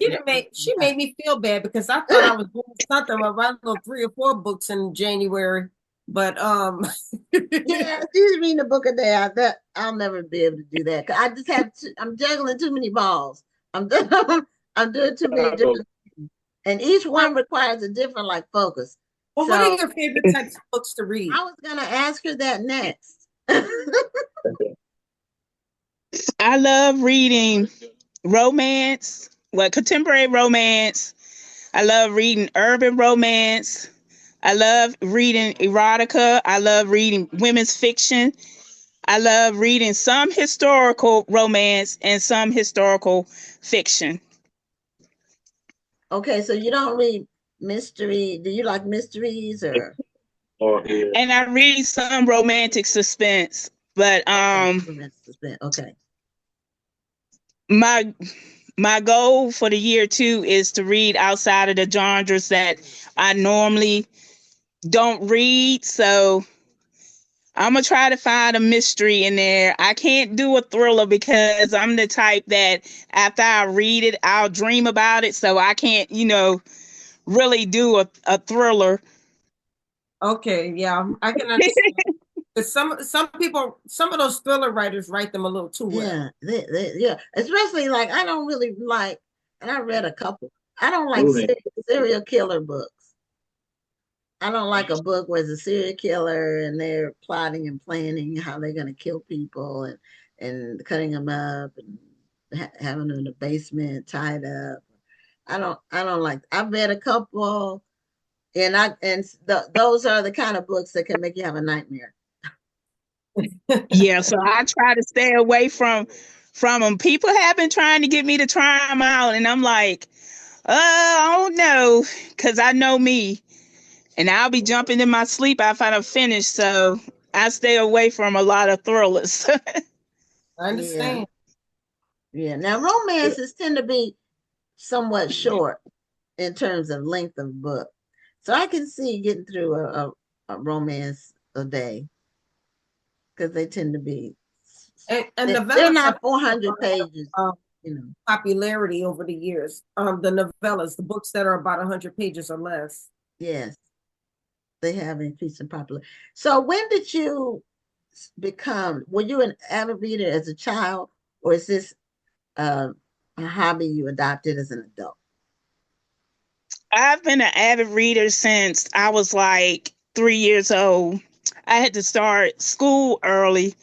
S3: She made me feel bad because I thought I was doing something around 3 or 4 books in January. But
S2: yeah, she's reading a book a day. I'll never be able to do that. I just I'm juggling too many balls. I'm I'm doing too many different things. And each one requires a different like focus.
S3: Well,
S2: so,
S3: what are your favorite types of books to read?
S2: I was gonna ask her that next.
S5: I love reading romance, contemporary romance. I love reading urban romance. I love reading erotica. I love reading women's fiction. I love reading some historical romance and some historical fiction.
S2: Okay, so you don't read mystery. Do you like mysteries or?
S5: And I read some romantic suspense, but
S2: romantic suspense. Okay.
S5: My goal for the year too is to read outside of the genres that I normally don't read. So I'm gonna try to find a mystery in there. I can't do a thriller because I'm the type that after I read it, I'll dream about it. So I can't, really do a thriller.
S3: Okay, yeah, I can understand. But some people, some of those thriller writers write them a little too well.
S2: Yeah, especially like I don't really like, and I read a couple. I don't like serial killer books. I don't like a book where it's a serial killer and they're plotting and planning how they're going to kill people and cutting them up and having them in the basement tied up. I don't like. I've read a couple. Those are the kind of books that can make you have a nightmare.
S5: Yeah, so I try to stay away from them. People have been trying to get me to try them out, and I'm like, I don't know, because I know me, and I'll be jumping in my sleep after I'm finished, so I stay away from a lot of thrillers.
S3: I understand.
S2: Yeah. Now, romances tend to be somewhat short in terms of length of book. So I can see getting through a romance a day because they tend to be,
S3: And
S2: they're
S3: novellas
S2: not 400 pages,
S3: popularity over the years. The novellas, the books that are about 100 pages or less.
S2: Yes, they have increased in popularity. So when did you were you an avid reader as a child, or is this a hobby you adopted as an adult?
S5: I've been an avid reader since I was like 3 years old. I had to start school early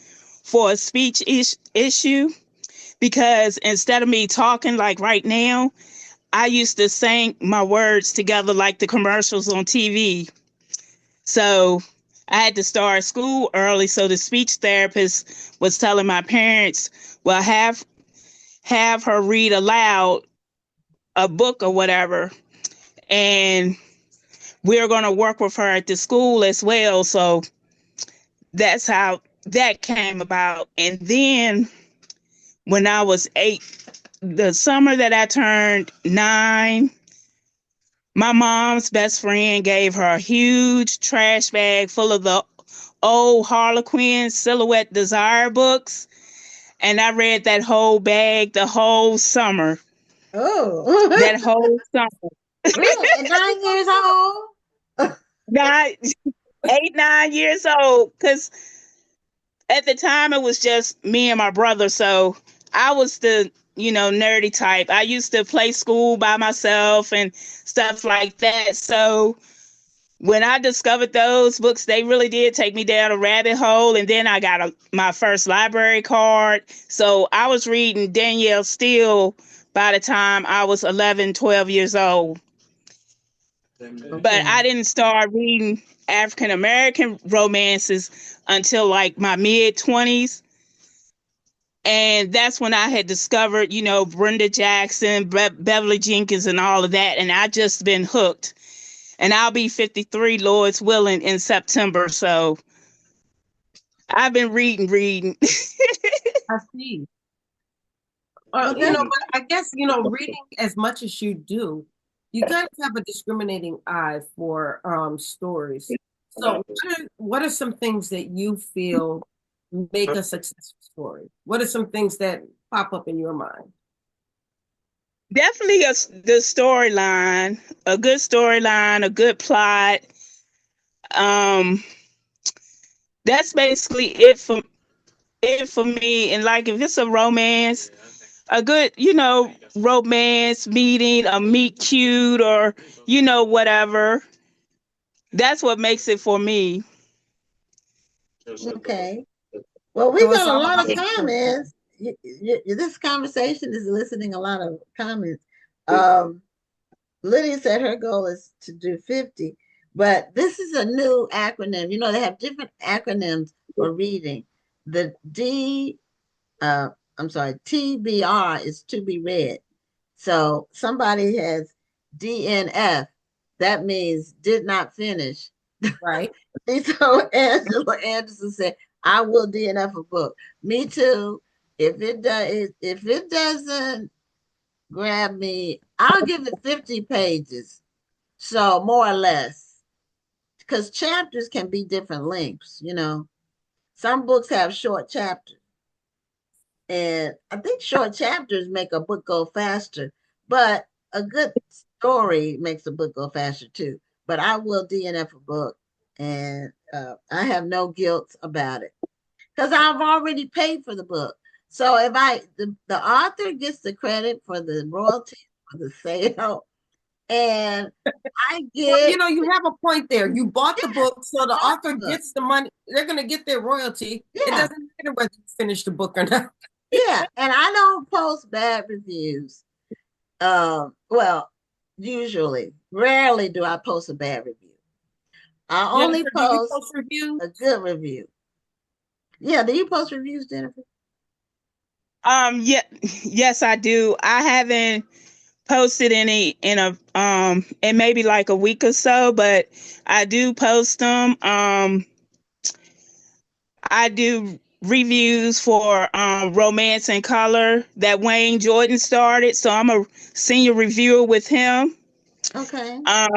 S5: for a speech issue because instead of me talking like right now, I used to sing my words together like the commercials on TV. So I had to start school early. So the speech therapist was telling my parents, well, have her read aloud a book or whatever. And we're going to work with her at the school as well. So that's how that came about. And then when I was 8, the summer that I turned 9, my mom's best friend gave her a huge trash bag full of the old Harlequin Silhouette Desire books. And I read that whole bag the whole summer.
S2: Oh,
S5: that whole summer.
S2: Really? At 9 years old?
S5: 8, 9 years old. Because at the time it was just me and my brother. So I was the, nerdy type. I used to play school by myself and stuff like that. So when I discovered those books, they really did take me down a rabbit hole. And then I got my first library card. So I was reading Danielle Steele by the time I was 11, 12 years old. Okay. But I didn't start reading African American romances until like my mid-20s. And that's when I had discovered, Brenda Jackson, Beverly Jenkins, and all of that. And I just been hooked. And I'll be 53, Lord's willing, in September. So I've been reading.
S3: I see. But I guess, reading as much as you do, you kind of have a discriminating eye for stories. So what are some things that you feel make a successful story? What are some things that pop up in your mind?
S5: Definitely the storyline, a good storyline, a good plot. That's basically it for me. And like if it's a romance, a good, romance meeting, a meet cute, or whatever. That's what makes it for me.
S2: Okay. Well, we got a lot of comments. This conversation is eliciting a lot of comments. Lydia said her goal is to do 50, but this is a new acronym. They have different acronyms for reading. The TBR is to be read. So somebody has DNF. That means did not finish.
S3: Right.
S2: So Angela Anderson said, I will DNF a book. Me too. If it doesn't grab me, I'll give it 50 pages. So more or less. Because chapters can be different lengths, Some books have short chapters. And I think short chapters make a book go faster, but a good story makes a book go faster too. But I will DNF a book, and I have no guilt about it because I've already paid for the book. So if the author gets the credit for the royalty for the sale, and I get,
S3: well, you have a point there. You bought the book, so the author gets the money. They're going to get their royalty. Yeah. It doesn't matter whether you finish the book or not.
S2: Yeah, and I don't post bad reviews. Well, usually. Rarely do I post a bad review. I only
S3: Jennifer, do you
S2: post
S3: post reviews?
S2: a good review. Yeah, do you post reviews, Jennifer?
S5: Yeah, yes, I do. I haven't posted any in maybe like a week or so, but I do post them. I do reviews for Romance and Color that Wayne Jordan started, so I'm a senior reviewer with him.
S2: Okay.
S5: I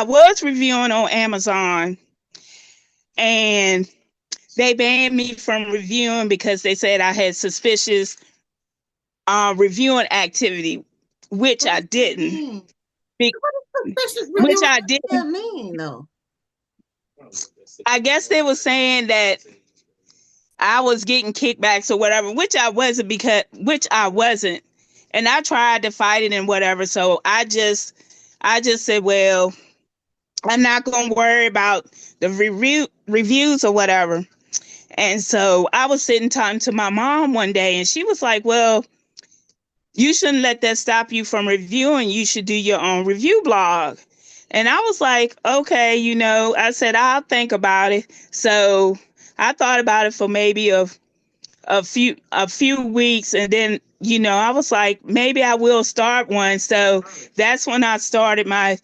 S5: was reviewing on Amazon, and they banned me from reviewing because they said I had suspicious reviewing activity, which I didn't. Which I
S2: What does
S5: didn't.
S2: that mean, though?
S5: I guess they were saying that I was getting kickbacks or whatever, which I wasn't. And I tried to fight it and whatever. So I just said, well, I'm not gonna worry about the reviews or whatever. And so I was sitting talking to my mom one day, and she was like, well, you shouldn't let that stop you from reviewing. You should do your own review blog. And I was like, okay, I said, I'll think about it. So I thought about it for maybe a few weeks. And then, I was like, maybe I will start one. So that's when I started my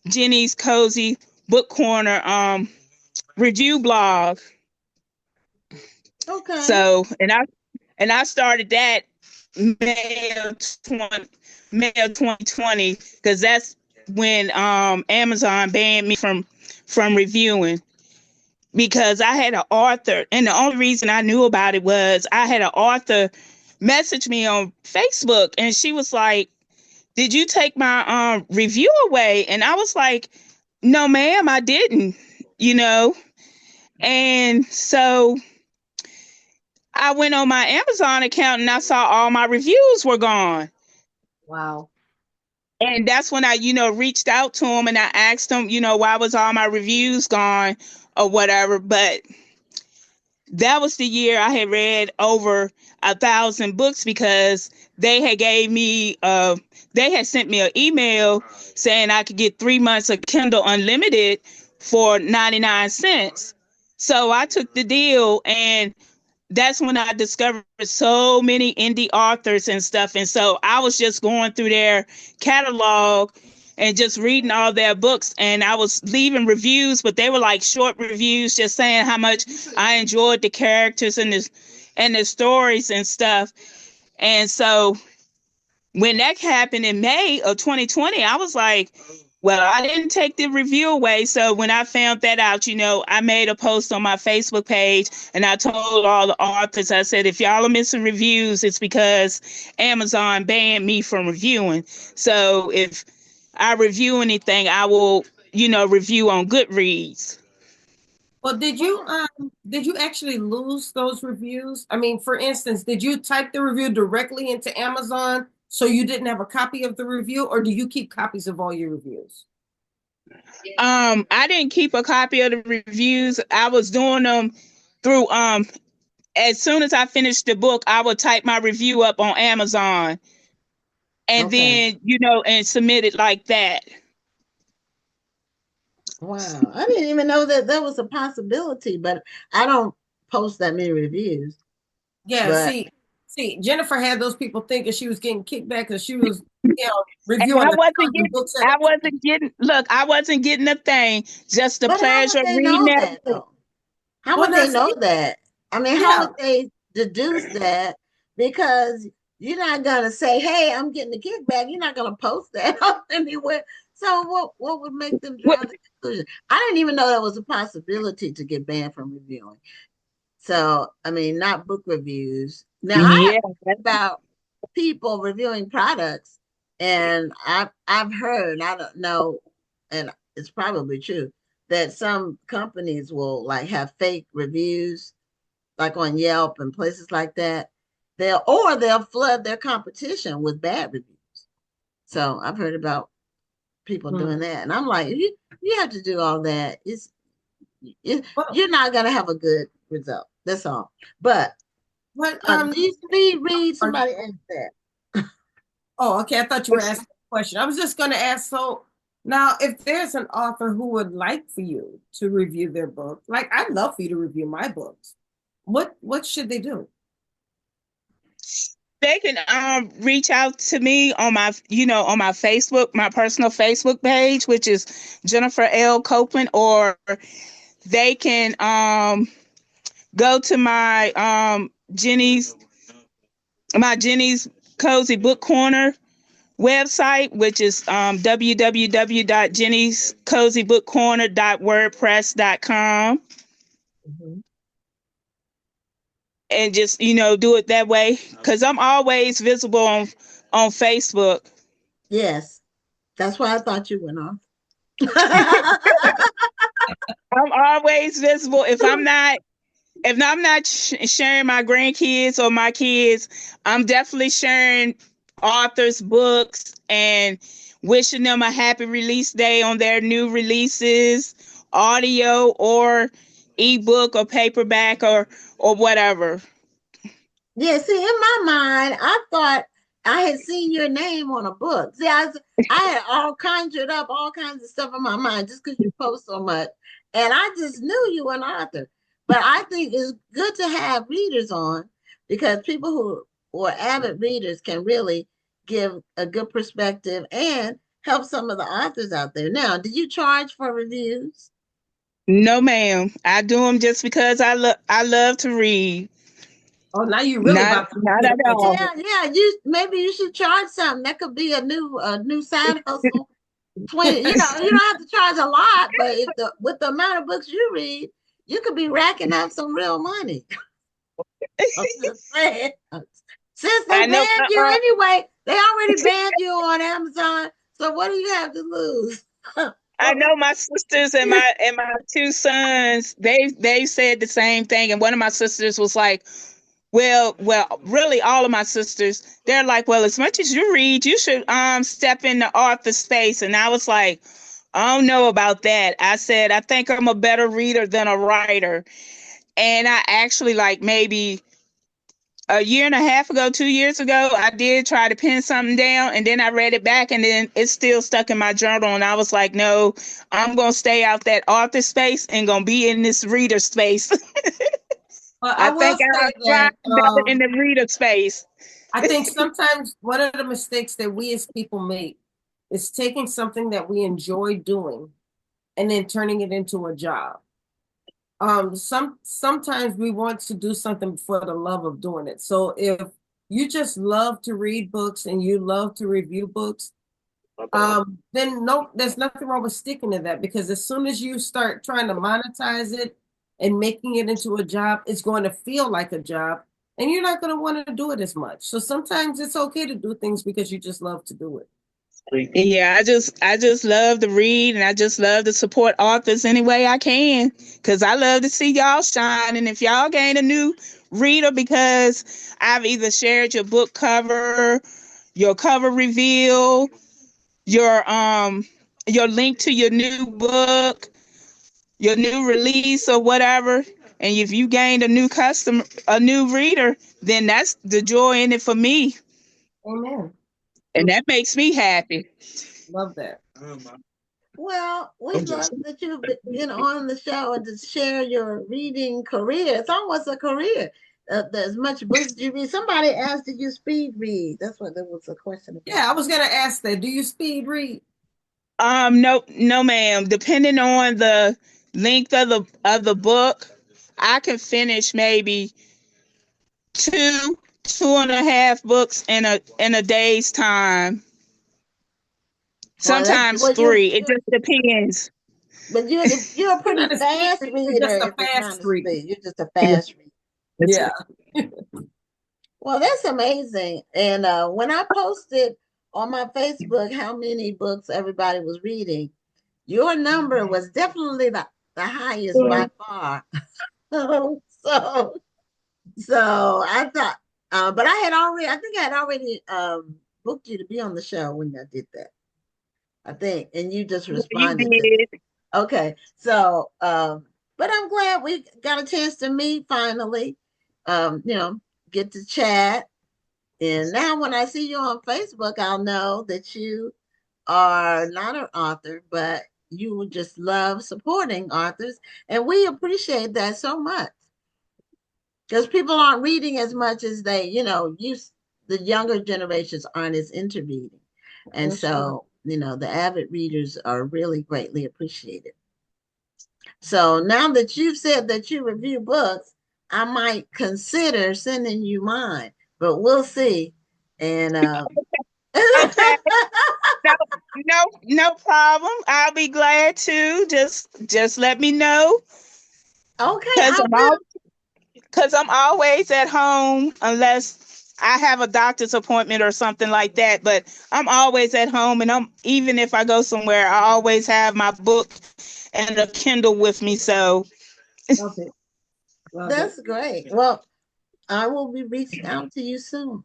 S5: Jenny's Cozy Book Corner review blog.
S2: Okay.
S5: So, and I started that May of 2020, because that's when Amazon banned me from reviewing, because I had an author, and the only reason I knew about it was I had an author message me on Facebook, and she was like, did you take my review away? And I was like, no ma'am, I didn't. And so I went on my Amazon account and I saw all my reviews were gone.
S2: Wow.
S5: And that's when I, reached out to him and I asked him, why was all my reviews gone or whatever. But that was the year I had read over 1,000 books, because they had they had sent me an email saying I could get 3 months of Kindle Unlimited for 99 cents. So I took the deal, and that's when I discovered so many indie authors and stuff. And so I was just going through their catalog and just reading all their books, and I was leaving reviews, but they were like short reviews, just saying how much I enjoyed the characters and the stories and stuff. And so when that happened in May of 2020, I was like, well, I didn't take the review away. So when I found that out, I made a post on my Facebook page, and I told all the authors, I said, if y'all are missing reviews, it's because Amazon banned me from reviewing. So if I review anything, I will, review on Goodreads.
S3: Well, did you actually lose those reviews? I mean, for instance, did you type the review directly into Amazon so you didn't have a copy of the review, or do you keep copies of all your reviews?
S5: I didn't keep a copy of the reviews. I was doing them through as soon as I finished the book, I would type my review up on Amazon, and then and submit it like that.
S2: Wow. I didn't even know that was a possibility, but I don't post that many reviews.
S3: Yeah, but see, Jennifer had those people thinking she was getting kickback because she was, reviewing.
S5: I wasn't getting a thing. Just the pleasure of reading
S2: that. How would they know that? I mean, how would they deduce that? Because you're not gonna say, "Hey, I'm getting a kickback." You're not gonna post that anywhere. So what would make them draw the conclusion? I didn't even know that was a possibility to get banned from reviewing. So, I mean, not book reviews. Now, I have about people reviewing products, and I've heard, I don't know, and it's probably true, that some companies will like have fake reviews, like on Yelp and places like that. They'll flood their competition with bad reviews. So I've heard about people doing that, and I'm like, you have to do all that. You're not gonna have a good result. That's all. But do you read somebody asked that?
S3: Oh, okay. I thought you were asking question. I was just going to ask, so now if there's an author who would like for you to review their book, like I'd love for you to review my books, what should they do?
S5: They can reach out to me on my on my Facebook, my personal Facebook page, which is Jennifer L. Copeland, or they can go to my Jenny's Cozy Book Corner website, which is www.jennyscozybookcorner.wordpress.com, and just do it that way, because I'm always visible on Facebook.
S2: Yes, that's why I thought you went off.
S5: I'm always visible. If I'm not sharing my grandkids or my kids, I'm definitely sharing authors' books and wishing them a happy release day on their new releases, audio or ebook or paperback or whatever.
S2: Yeah, see, in my mind, I thought I had seen your name on a book. See, I had all conjured up all kinds of stuff in my mind just because you post so much. And I just knew you were an author. But I think it's good to have readers on, because people who are avid readers can really give a good perspective and help some of the authors out there. Now, do you charge for reviews?
S5: No, ma'am. I do them just because I love to read.
S3: Oh, now you really
S5: Not at all.
S2: Yeah. Maybe you should charge something. That could be a new side hustle. 20, you don't have to charge a lot, but with the amount of books you read, you could be racking up some real money. I'm just saying. Since they banned you anyway, they already banned you on Amazon. So what do you have to lose?
S5: I know my sisters and my two sons, they said the same thing. And one of my sisters was like, well, really all of my sisters, they're like, well, as much as you read, you should step in the author space. And I was like, I don't know about that. I said, I think I'm a better reader than a writer. And I actually, like, maybe a year and a half ago, 2 years ago, I did try to pin something down, and then I read it back, and then it's still stuck in my journal. And I was like, no, I'm going to stay out that author space and going to be in this reader space.
S3: Well,
S5: I think I'll thrive better in the reader space.
S3: I think sometimes one of the mistakes that we as people make is taking something that we enjoy doing and then turning it into a job. Sometimes we want to do something for the love of doing it. So if you just love to read books and you love to review books, then no, there's nothing wrong with sticking to that, because as soon as you start trying to monetize it and making it into a job, it's going to feel like a job, and you're not going to want to do it as much. So sometimes it's okay to do things because you just love to do it.
S5: Yeah, I just love to read, and I just love to support authors any way I can, because I love to see y'all shine. And if y'all gain a new reader because I've either shared your book cover, your cover reveal, your link to your new book, your new release or whatever, and if you gained a new customer, a new reader, then that's the joy in it for me.
S3: Amen.
S5: And that makes me happy.
S3: Love that.
S2: Well, we love that you've been on the show and to share your reading career. It's almost a career. As much books you read. Somebody asked, did you speed read? That's what there was a question about.
S3: Yeah, I was going to ask that. Do you speed read?
S5: No, ma'am. Depending on the length of the book, I can finish maybe 2.5 books in a day's time. Sometimes 3. It just depends.
S2: But you're a pretty fast reader.
S3: Just a fast reader.
S2: You're just a fast reader.
S3: Yeah.
S2: Well, that's amazing. And when I posted on my Facebook how many books everybody was reading, your number was definitely the highest by far. So I thought, but I think I had already booked you to be on the show when I did that. I think, and you just responded. Okay, so but I'm glad we got a chance to meet finally. Get to chat. And now when I see you on Facebook, I'll know that you are not an author, but you just love supporting authors. And we appreciate that so much because people aren't reading as much as they, the younger generations aren't as into reading. And so, the avid readers are really greatly appreciated. So now that you've said that you review books, I might consider sending you mine, but we'll see. And
S5: Okay. No problem. I'll be glad to. Just let me know.
S2: Okay, I will.
S5: Because I'm always at home unless I have a doctor's appointment or something like that. But I'm always at home, and even if I go somewhere, I always have my book and a Kindle with me. So
S2: That's great. Well, I will be reaching out to you soon.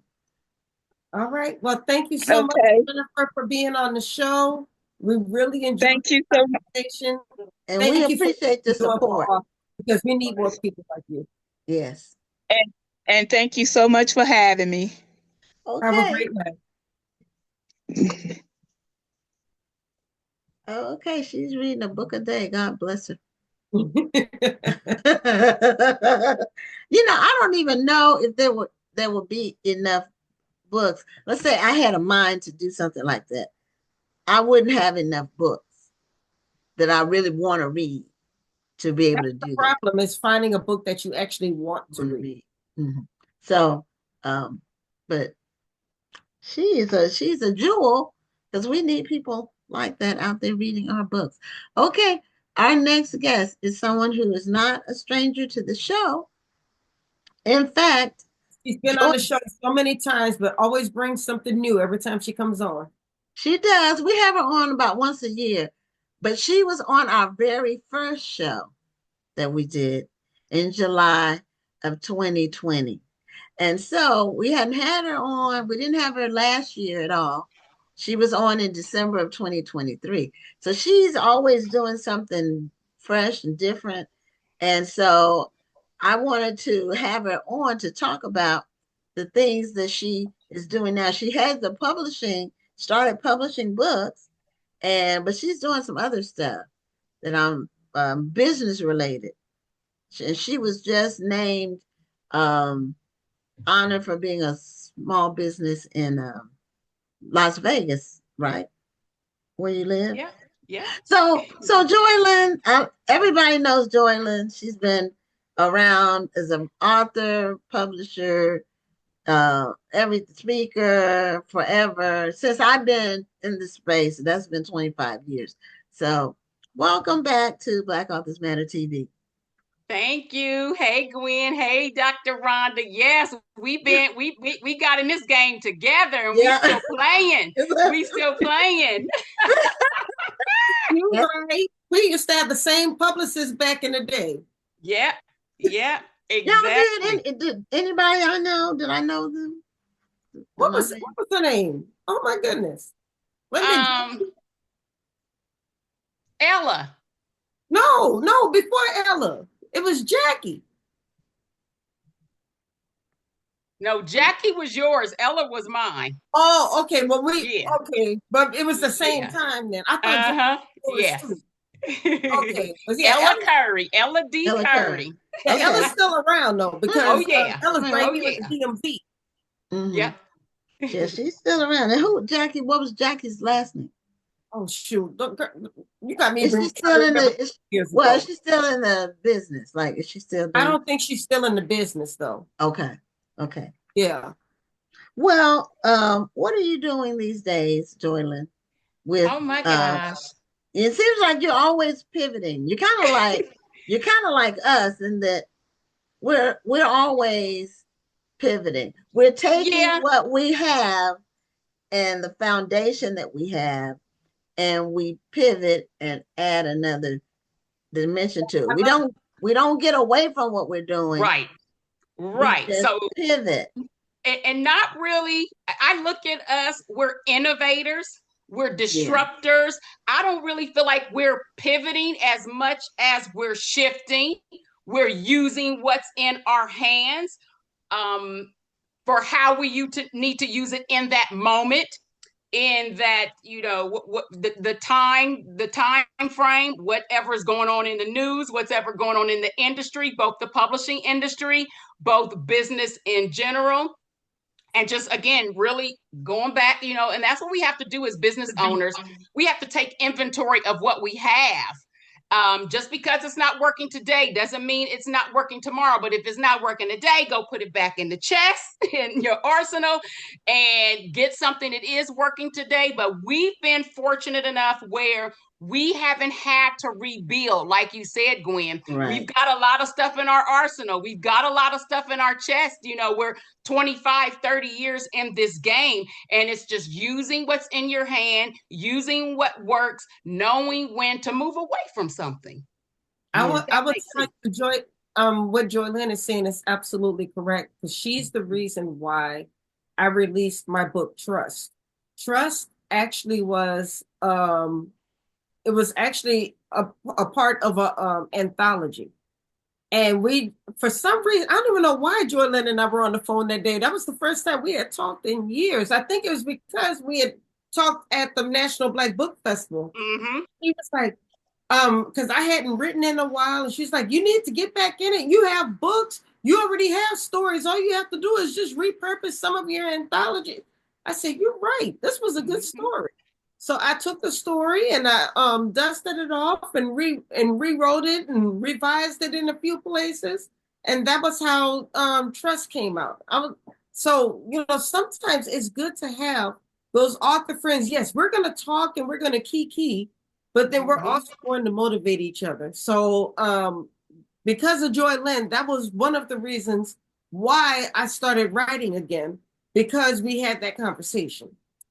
S3: All right. Well, thank you so much, Jennifer, for being on the show. We really enjoyed
S5: Thank you so much.
S2: And we appreciate the support.
S3: Because we need more people like you.
S2: Yes.
S5: And thank you so much for having me.
S2: Okay.
S3: Have a great night.
S2: Okay, she's reading a book a day. God bless her. I don't even know if there would be enough books. Let's say I had a mind to do something like that. I wouldn't have enough books that I really want to read to be able to do that.
S3: The problem is finding a book that you actually want to read.
S2: Mm-hmm. So, but she's a jewel because we need people like that out there reading our books. Okay, our next guest is someone who is not a stranger to the show. In fact,
S3: she's been on the show so many times, but always brings something new every time she comes on.
S2: She does. We have her on about once a year, but she was on our very first show that we did in July of 2020. And so we hadn't had her on. We didn't have her last year at all. She was on in December of 2023. So she's always doing something fresh and different. And so I wanted to have her on to talk about the things that she is doing now. She has started publishing books, but she's doing some other stuff that I'm business related. And she was just named honored for being a small business in Las Vegas, right? Where you live?
S6: Yeah.
S2: So Joylynn, everybody knows Joylynn. She's been around as an author, publisher, every speaker forever since I've been in the space. That's been 25 years. So welcome back to Black Authors Matter TV.
S6: Thank you. Hey, Gwen. Hey, Dr. Rhonda. Yes, we got in this game together, and we still playing. We still playing.
S3: You're right. We used to have the same publicist back in the day.
S6: Yeah, exactly.
S2: Did anybody I know? Did I know them?
S3: What was the name? Oh my goodness.
S6: Ella.
S3: No, before Ella. It was Jackie.
S6: No, Jackie was yours. Ella was mine.
S3: Oh, okay. Well, okay, but it was the same time then. I thought
S6: yes.
S3: Okay.
S6: Ella Curry. Ella D. Curry.
S3: Yeah, Ella's still around though because Ella's right here at the DMV.
S2: Mm-hmm.
S6: Yeah.
S2: Yeah, she's still around. And what was Jackie's last name?
S3: Oh shoot! You got me.
S2: Is she still in is she still in the business? Like, is she still?
S3: I don't think she's still in the business though.
S2: Okay.
S3: Yeah.
S2: Well, what are you doing these days, Joylynn?
S6: Oh my gosh!
S2: It seems like you're always pivoting. You're kind of like us in that we're always pivoting. We're taking what we have and the foundation that we have, and we pivot and add another dimension to it. We don't get away from what we're doing.
S6: Right. So
S2: pivot.
S6: And not really. I look at us, we're innovators, we're disruptors. I don't really feel like we're pivoting as much as we're shifting. We're using what's in our hands for how we need to use it in that moment. in that, what the time frame, whatever is going on in the news, whatever going on in the industry, both the publishing industry, both business in general. And just, again, really going back, and that's what we have to do as business owners. We have to take inventory of what we have. Just because it's not working today doesn't mean it's not working tomorrow. But if it's not working today, go put it back in the chest, in your arsenal, and get something that is working today. But we've been fortunate enough where we haven't had to rebuild. Like you said, Gwen,
S2: Right.
S6: We've got a lot of stuff in our arsenal. We've got a lot of stuff in our chest. We're 25, 30 years in this game, and it's just using what's in your hand, using what works, knowing when to move away from something.
S3: I would like to what Joylynn is saying is absolutely correct, because she's the reason why I released my book, Trust. Trust actually was it was actually a part of a anthology. And we, for some reason, I don't even know why Joylynn and I were on the phone that day. That was the first time we had talked in years. I think it was because we had talked at the National Black Book Festival.
S6: Mm-hmm.
S3: He was like, because I hadn't written in a while, and she's like, you need to get back in it. You have books. You already have stories. All you have to do is just repurpose some of your anthology. I said, you're right. This was a good story. So I took the story and I dusted it off and rewrote it and revised it in a few places. And that was how Trust came out. Sometimes it's good to have those author friends. Yes, we're going to talk and we're going to kiki, but then we're also going to motivate each other. So because of Joylynn, that was one of the reasons why I started writing again, because we had that conversation.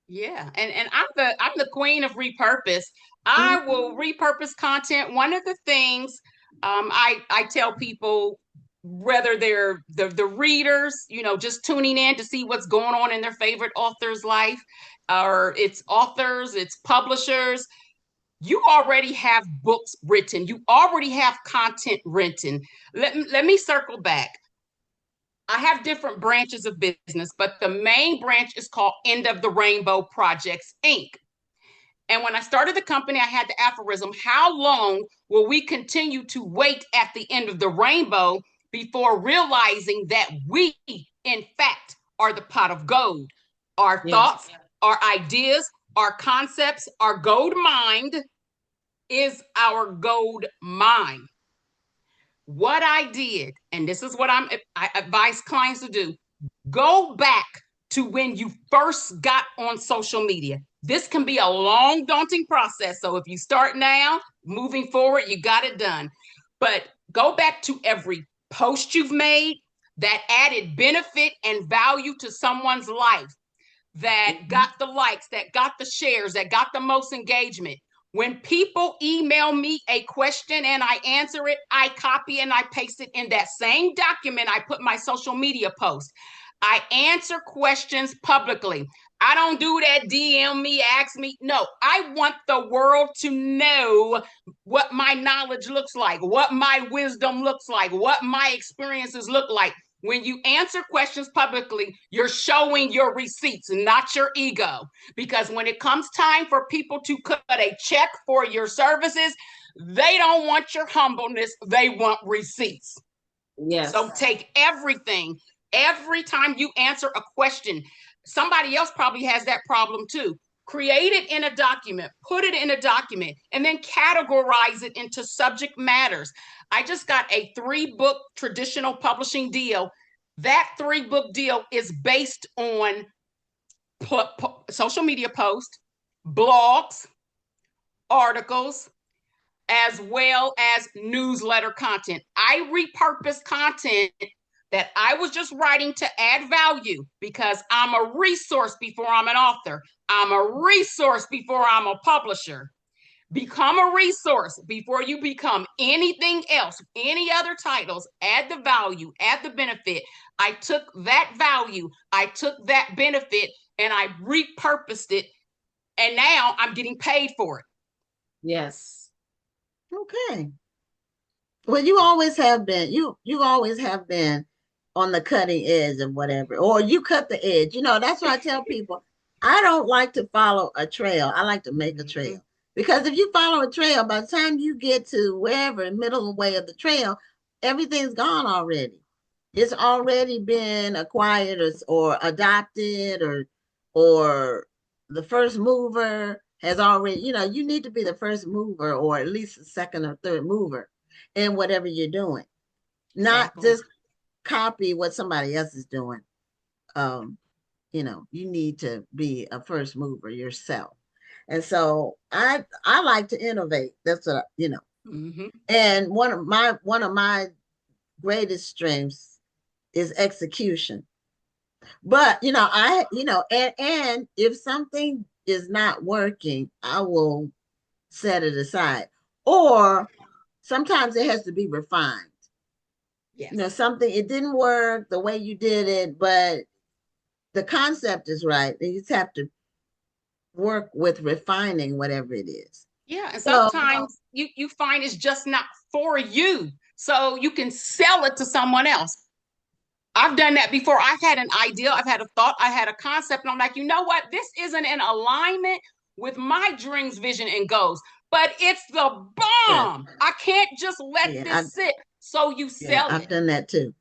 S6: Yeah, and I'm the queen of repurpose. I will repurpose content. One of the things I tell people, whether they're the readers, just tuning in to see what's going on in their favorite author's life, or it's authors, it's publishers, you already have books written. You already have content written. Let me circle back. I have different branches of business, but the main branch is called End of the Rainbow Projects, Inc. And when I started the company, I had the aphorism, how long will we continue to wait at the end of the rainbow before realizing that we, in fact, are the pot of gold? Our thoughts, our ideas, our concepts, our gold mind is our gold mine. What I did, and this is what I advise clients to do, go back to when you first got on social media. This can be a long, daunting process. So if you start now, moving forward, you got it done. But go back to every post you've made that added benefit and value to someone's life, that got the likes, that got the shares, that got the most engagement. When people email me a question and I answer it, I copy and I paste it in that same document. I put my social media post. I answer questions publicly. I don't do that DM me, ask me. No, I want the world to know what my knowledge looks like, what my wisdom looks like, what my experiences look like. When you answer questions publicly, you're showing your receipts, not your ego. Because when it comes time for people to cut a check for your services, they don't want your humbleness. They want receipts.
S3: Yes.
S6: So take everything. Every time you answer a question, somebody else probably has that problem too. Create it in a document, put it in a document, and then categorize it into subject matters. I just got a 3-book traditional publishing deal. That 3-book deal is based on social media posts, blogs, articles, as well as newsletter content. I repurpose content that I was just writing to add value, because I'm a resource before I'm an author. I'm a resource before I'm a publisher. Become a resource before you become anything else, any other titles. Add the value, add the benefit. I took that value, I took that benefit, and I repurposed it. And now I'm getting paid for it.
S3: Yes.
S2: Okay. Well, you always have been. You always have been on the cutting edge of whatever, or you cut the edge. That's what I tell people. I don't like to follow a trail. I like to make a trail. Because if you follow a trail, by the time you get to wherever, middle way of the trail, everything's gone already. It's already been acquired or adopted or the first mover has already, you need to be the first mover or at least the second or third mover in whatever you're doing. Not just copy what somebody else is doing. You need to be a first mover yourself. And so I like to innovate. That's what And one of my greatest strengths is execution. But and if something is not working, I will set it aside. Or sometimes it has to be refined. Yes. Something, it didn't work the way you did it, but the concept is right. You just have to work with refining whatever it is.
S6: Yeah, and sometimes you find it's just not for you, so you can sell it to someone else. I've done that before. I've had an idea, I've had a thought, I had a concept, and I'm like, you know what? This isn't in alignment with my dreams, vision, and goals, but it's the bomb. I can't just let this sit. So you sell it.
S2: I've done that too.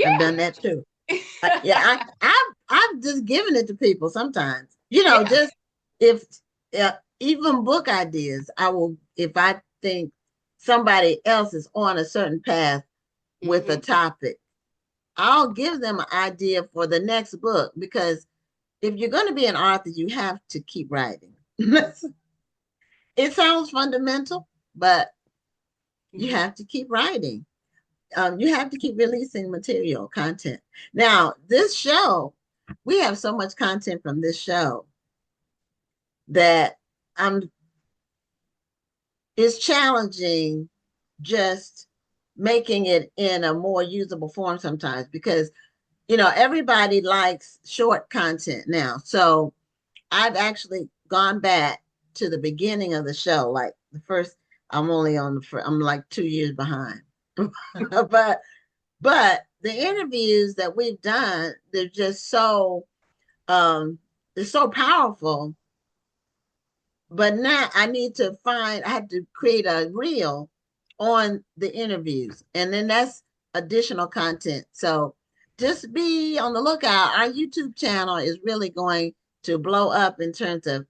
S2: I've done that too. I've just given it to people sometimes. Just if even book ideas, I will, if I think somebody else is on a certain path with a topic, I'll give them an idea for the next book, because if you're going to be an author, you have to keep writing. It sounds fundamental, but you have to keep writing. You have to keep releasing material, content. Now, this show, we have so much content from this show that it's challenging just making it in a more usable form sometimes, because everybody likes short content now. So I've actually gone back to the beginning of the show, like the first. I'm like 2 years behind. but the interviews that we've done, they're just so they're so powerful. But now I had to create a reel on the interviews, and then that's additional content. So just be on the lookout. Our YouTube channel is really going to blow up in terms of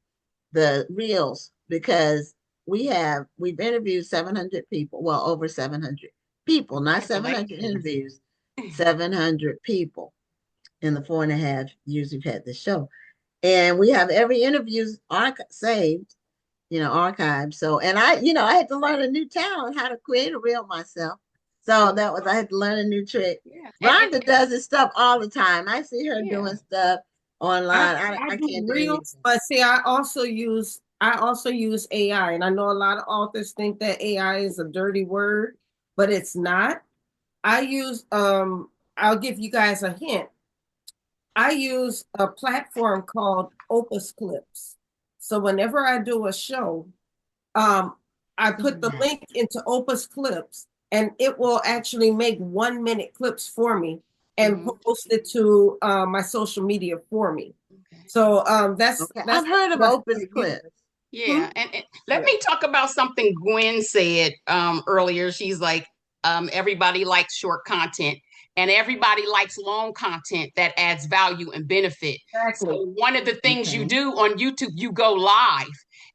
S2: the reels, because we've interviewed 700 people. Well, over 700 people, not 700 interviews, 700 people in the 4.5 years we've had this show. And we have every interview saved, archived. So, and I had to learn a new talent, how to create a reel myself. So I had to learn a new trick. Yeah. Rhonda does this stuff all the time. I see her doing stuff online. I can't do reels,
S3: but see, I also use AI, and I know a lot of authors think that AI is a dirty word, but it's not. I use I'll give you guys a hint. I use a platform called Opus Clips. So whenever I do a show, I put the link into Opus Clips, and it will actually make 1-minute clips for me and post it to my social media for me. So that's
S2: I've heard of Opus Clips.
S6: Yeah, and let me talk about something Gwen said earlier. She's like, everybody likes short content, and everybody likes long content that adds value and benefit. Exactly. So one of the things you do on YouTube, you go live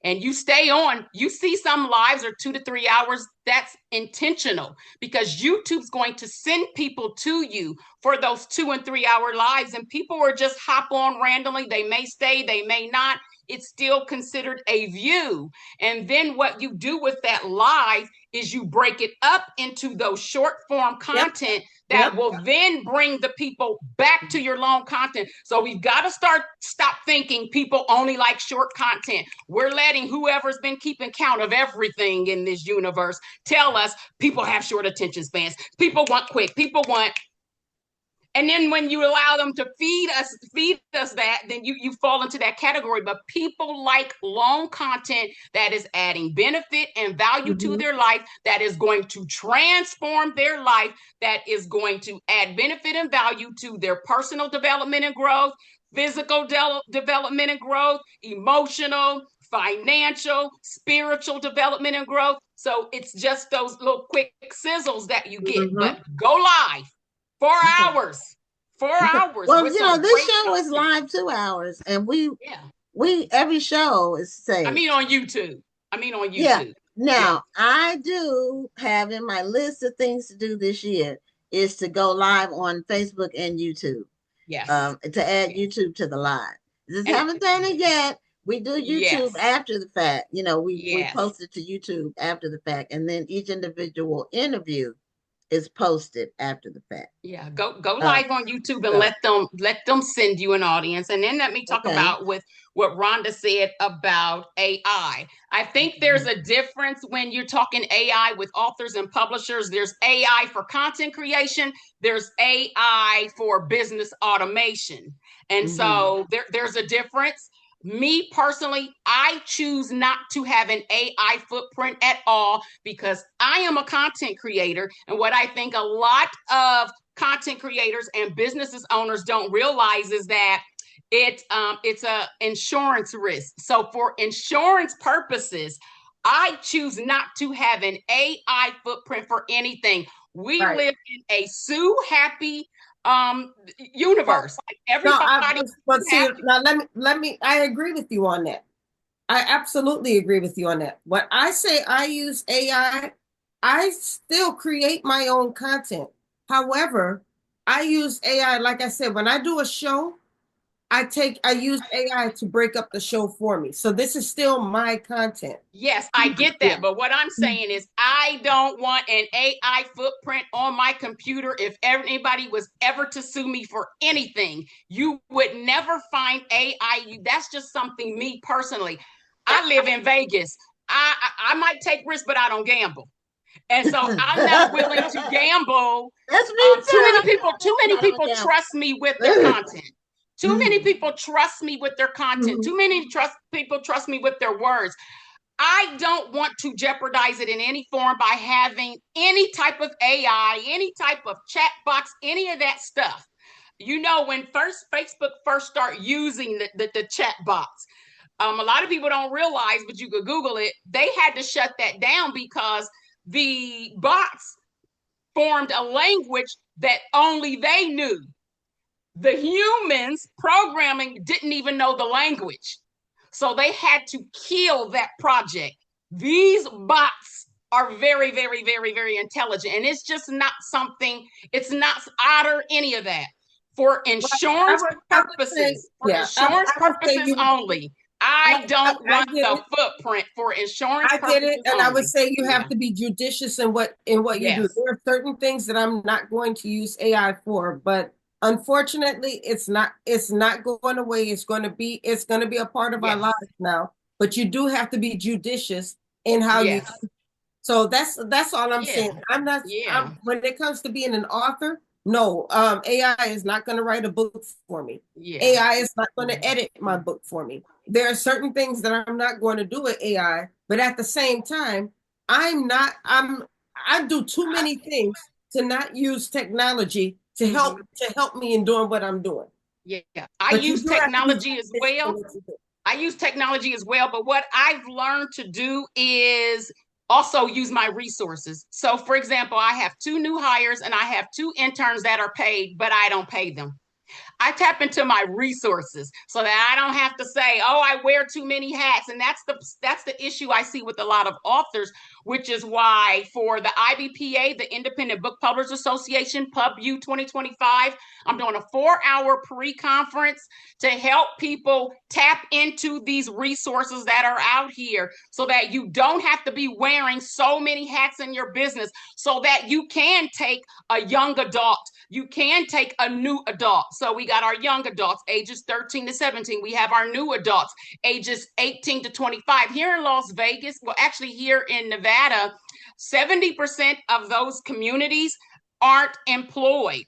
S6: and you stay on. You see some lives are 2 to 3 hours. That's intentional, because YouTube's going to send people to you for those 2 and 3 hour lives, and people are just hop on randomly. They may stay, they may not. It's still considered a view. And then what you do with that live is you break it up into those short form content that will then bring the people back to your long content. So we've got to stop thinking people only like short content. We're letting whoever's been keeping count of everything in this universe tell us people have short attention spans. People want quick. People want. And then when you allow them to feed us that, then you fall into that category. But people like long content that is adding benefit and value to their life, that is going to transform their life, that is going to add benefit and value to their personal development and growth, physical development and growth, emotional, financial, spiritual development and growth. So it's just those little quick sizzles that you get.
S2: Mhm.
S6: But go live 4 hours. 4 hours.
S2: Well,
S6: with
S2: you know,
S6: some
S2: this
S6: great
S2: show is
S6: content.
S2: live 2 hours, and
S6: Yeah.
S2: we every show is saved.
S6: I mean on YouTube.
S2: Yeah. Now,
S6: Yeah.
S2: I do have in my list of things to do this year is to go live on Facebook and YouTube.
S6: Yes.
S2: To add YouTube to the live. Just
S6: And-
S2: haven't done it yet. We do YouTube
S6: Yes.
S2: after the fact. You know, we
S6: Yes.
S2: post it to YouTube after the fact, and then each individual interview is posted after the fact.
S6: Yeah, go live on YouTube and let them send you an audience. And then let me talk about with what Rhonda said about AI. I think there's a difference when you're talking AI with authors and publishers. There's AI for content creation, there's AI for business automation. And so there's a difference. Me personally, I choose not to have an AI footprint at all because I am a content creator. And what I think a lot of content creators and businesses owners don't realize is that it's a insurance risk. So for insurance purposes, I choose not to have an AI footprint for anything. We live in a sue happy universe. Like everybody.
S3: Now let me. I agree with you on that. I absolutely agree with you on that. When I say I use AI, I still create my own content. However, I use AI, like I said, when I do a show, I use AI to break up the show for me. So this is still my content.
S6: Yes, I get that. But what I'm saying is I don't want an AI footprint on my computer. If anybody was ever to sue me for anything, you would never find AI. That's just something me personally. I live in Vegas. I might take risks, but I don't gamble. And so I'm not willing to gamble.
S2: That's me too.
S6: Too many people trust me with their content. Too many people trust me with their content. Too many people trust me with their words. I don't want to jeopardize it in any form by having any type of AI, any type of chat box, any of that stuff. You know, when Facebook first started using the chat box, a lot of people don't realize, but you could Google it, they had to shut that down because the bots formed a language that only they knew. The humans programming didn't even know the language. So they had to kill that project. These bots are very, very, very, very intelligent. And it's just not something, it's not Otter, any of that. For insurance purposes, only. I don't want the footprint for insurance purposes.
S3: I get it, and I would say you have to be judicious in what you do. There are certain things that I'm not going to use AI for, but unfortunately, it's not going away. It's going to be a part of our lives now. But you do have to be judicious in how you. So that's all I'm saying. I'm not. When it comes to being an author, no, AI is not going to write a book for me. AI is not going to edit my book for me. There are certain things that I'm not going to do with AI, but at the same time, I do too many things to not use technology to help me in doing what I'm doing.
S6: Yeah, I use technology as well. But what I've learned to do is also use my resources. So for example, I have 2 new hires and I have 2 interns that are paid, but I don't pay them. I tap into my resources so that I don't have to say, oh, I wear too many hats. And that's the issue I see with a lot of authors, which is why for the IBPA, the Independent Book Publishers Association, PubU 2025, I'm doing a 4-hour pre-conference to help people tap into these resources that are out here so that you don't have to be wearing so many hats in your business, so that you can take a young adult, you can take a new adult. So we got our young adults, ages 13 to 17. We have our new adults, ages 18 to 25. Here in Las Vegas, well, actually here in Nevada, 70% of those communities aren't employed.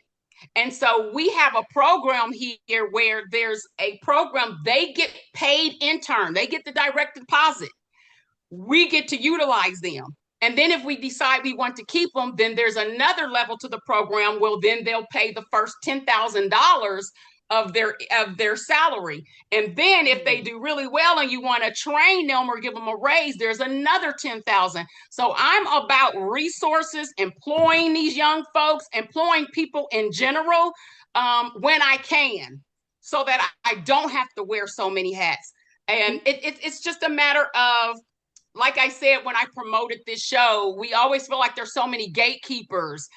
S6: And so we have a program here where there's a program, they get paid intern, they get the direct deposit. We get to utilize them. And then if we decide we want to keep them, then there's another level to the program. Well, then they'll pay the first $10,000 of their salary. And then if they do really well and you want to train them or give them a raise, there's another 10,000. So I'm about resources, employing these young folks, employing people in general when I can, so that I don't have to wear so many hats. And it's just a matter of, like I said, when I promoted this show, we always feel like there's so many gatekeepers,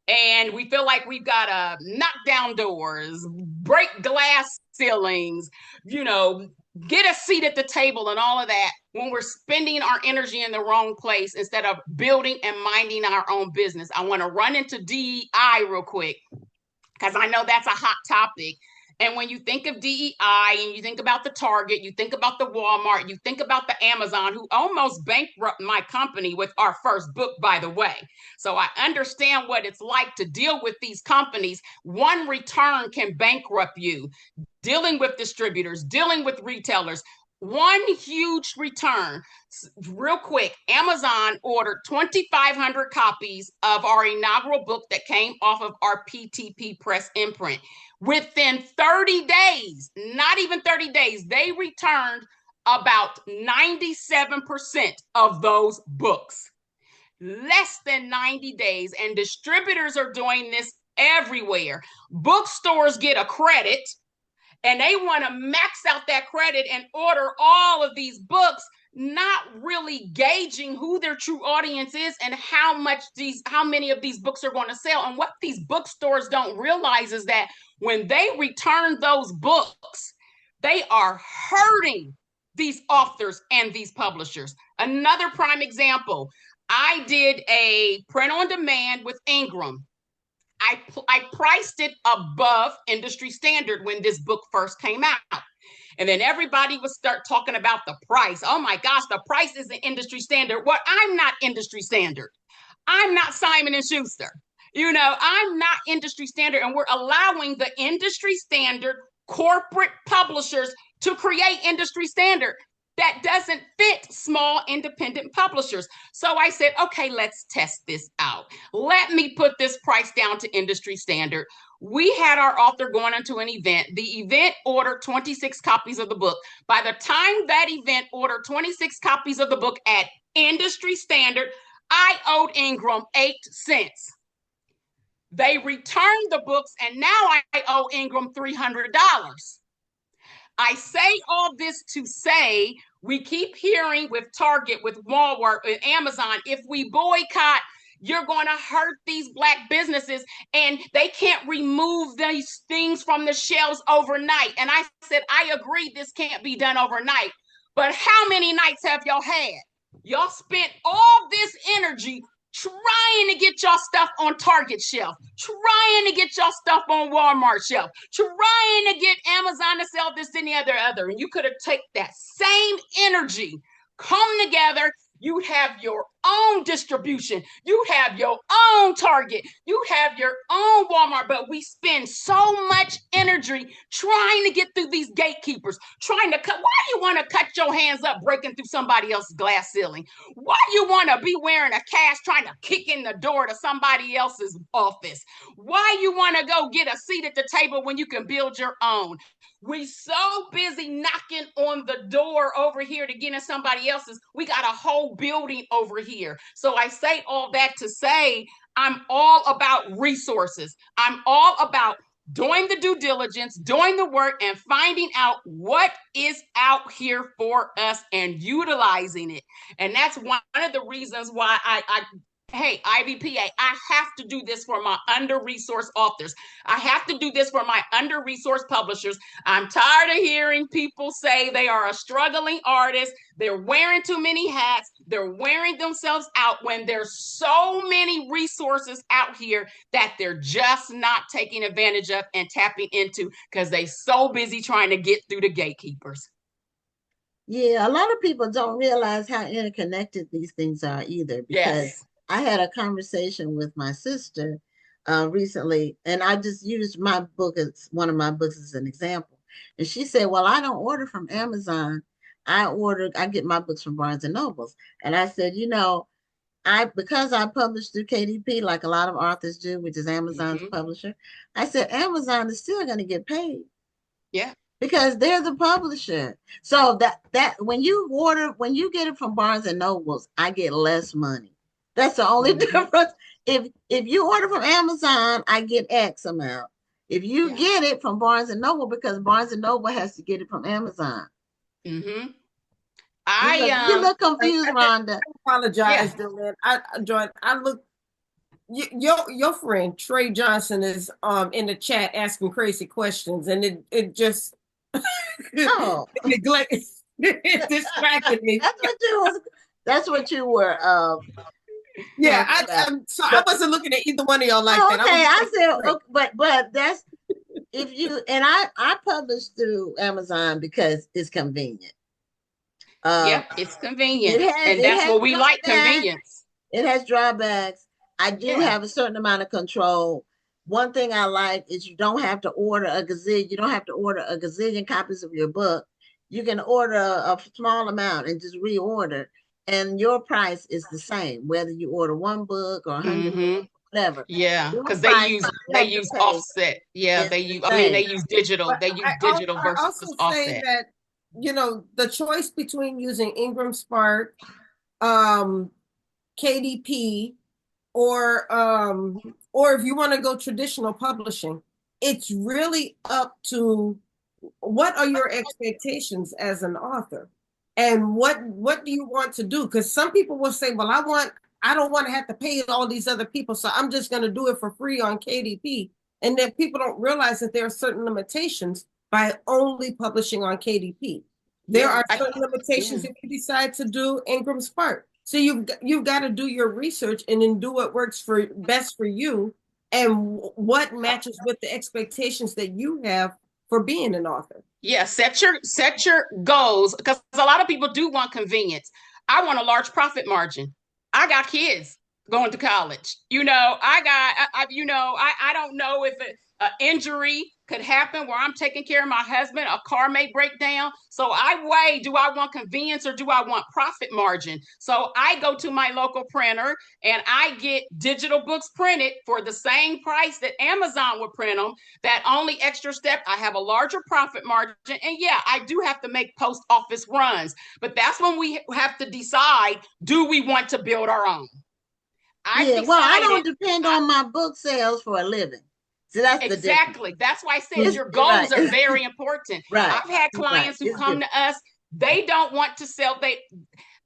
S6: and we feel like we've got to knock down doors, break glass ceilings, get a seat at the table and all of that, when we're spending our energy in the wrong place instead of building and minding our own business. I want to run into DEI real quick, because I know that's a hot topic. And when you think of DEI and you think about the Target, you think about the Walmart, you think about the Amazon, who almost bankrupted my company with our first book, by the way. So I understand what it's like to deal with these companies. One return can bankrupt you. Dealing with distributors, dealing with retailers, one huge return. Real quick, Amazon ordered 2,500 copies of our inaugural book that came off of our PTP press imprint. Within 30 days, not even 30 days, they returned about 97% of those books. Less than 90 days. And distributors are doing this everywhere. Bookstores get a credit, and they want to max out that credit and order all of these books, not really gauging who their true audience is and how many of these books are going to sell. And what these bookstores don't realize is that when they return those books, they are hurting these authors and these publishers. Another prime example, I did a print on demand with Ingram. I priced it above industry standard when this book first came out. And then everybody would start talking about the price. Oh my gosh, the price is the industry standard. Well, I'm not industry standard. I'm not Simon & Schuster. I'm not industry standard. And we're allowing the industry standard corporate publishers to create industry standard that doesn't fit small independent publishers. So I said, okay, let's test this out. Let me put this price down to industry standard. We had our author going into an event. The event ordered 26 copies of the book. By the time that event ordered 26 copies of the book at industry standard, I owed Ingram 8 cents. They returned the books, and now I owe Ingram $300. I say all this to say, we keep hearing with Target, with Walmart, with Amazon, if we boycott, you're going to hurt these Black businesses, and they can't remove these things from the shelves overnight. And I said, I agree, this can't be done overnight. But how many nights have y'all had? Y'all spent all this energy trying to get y'all stuff on Target shelf, trying to get y'all stuff on Walmart shelf, trying to get Amazon to sell this and the other. And you could have taken that same energy, come together. You have your own distribution. You have your own Target. You have your own Walmart. But we spend so much energy trying to get through these gatekeepers, trying to cut. Why do you want to cut your hands up breaking through somebody else's glass ceiling? Why do you want to be wearing a cast trying to kick in the door to somebody else's office? Why you want to go get a seat at the table when you can build your own? We so busy knocking on the door over here to get in somebody else's. We got a whole building over here. So I say all that to say, I'm all about resources. I'm all about doing the due diligence, doing the work, and finding out what is out here for us and utilizing it. And that's one of the reasons why hey, IVPA, I have to do this for my under-resourced authors. I have to do this for my under-resourced publishers. I'm tired of hearing people say they are a struggling artist. They're wearing too many hats. They're wearing themselves out when there's so many resources out here that they're just not taking advantage of and tapping into because they're so busy trying to get through the gatekeepers.
S2: Yeah, a lot of people don't realize how interconnected these things are either, because I had a conversation with my sister recently, and I just used my book as one of my books as an example. And she said, well, I don't order from Amazon. I get my books from Barnes and Nobles. And I said, because I publish through KDP, like a lot of authors do, which is Amazon's publisher, I said, Amazon is still going to get paid
S6: Yeah.
S2: Because they're the publisher. So that when you get it from Barnes and Nobles, I get less money. That's the only difference. If you order from Amazon, I get X amount. If you get it from Barnes and Noble, because Barnes and Noble has to get it from Amazon.
S6: Mm-hmm.
S2: You look confused, Rhonda.
S3: I apologize, Joylynn. I look. Your friend Trey Johnson is in the chat asking crazy questions, and it just it distracted me.
S2: That's what you were.
S3: Yeah, I wasn't looking at either one of y'all like that.
S2: Okay, I said, okay, but that's if you and I publish through Amazon because it's convenient.
S6: Yep, it's convenient, and that's what we like, convenience.
S2: It has drawbacks. I do have a certain amount of control. One thing I like is you don't have to order a gazillion. You don't have to order a gazillion copies of your book. You can order a small amount and just reorder, and your price is the same whether you order one book or 100 books, whatever.
S6: Yeah, because they use offset. Yeah, they use digital. They use digital versus offset.
S3: Say that the choice between using Ingram Spark, KDP, or if you want to go traditional publishing, it's really up to what are your expectations as an author, and what do you want to do? Because some people will say, well, I don't want to have to pay all these other people, so I'm just going to do it for free on KDP. And then people don't realize that there are certain limitations by only publishing on KDP. There are certain limitations if you decide to do Ingram Spark. So you've got to do your research and then do what works best for you and what matches with the expectations that you have for being an author.
S6: Yeah, set your goals, because a lot of people do want convenience. I want a large profit margin. I got kids going to college. I don't know if an injury could happen where I'm taking care of my husband, a car may break down. So I weigh, do I want convenience or do I want profit margin? So I go to my local printer and I get digital books printed for the same price that Amazon would print them. That only extra step, I have a larger profit margin. And yeah, I do have to make post office runs, but that's when we have to decide, do we want to build our own?
S2: I don't depend on my book sales for a living. So that's
S6: exactly. That's why I said your goals are very important.
S2: Right.
S6: I've had clients who come to us, they don't want to sell.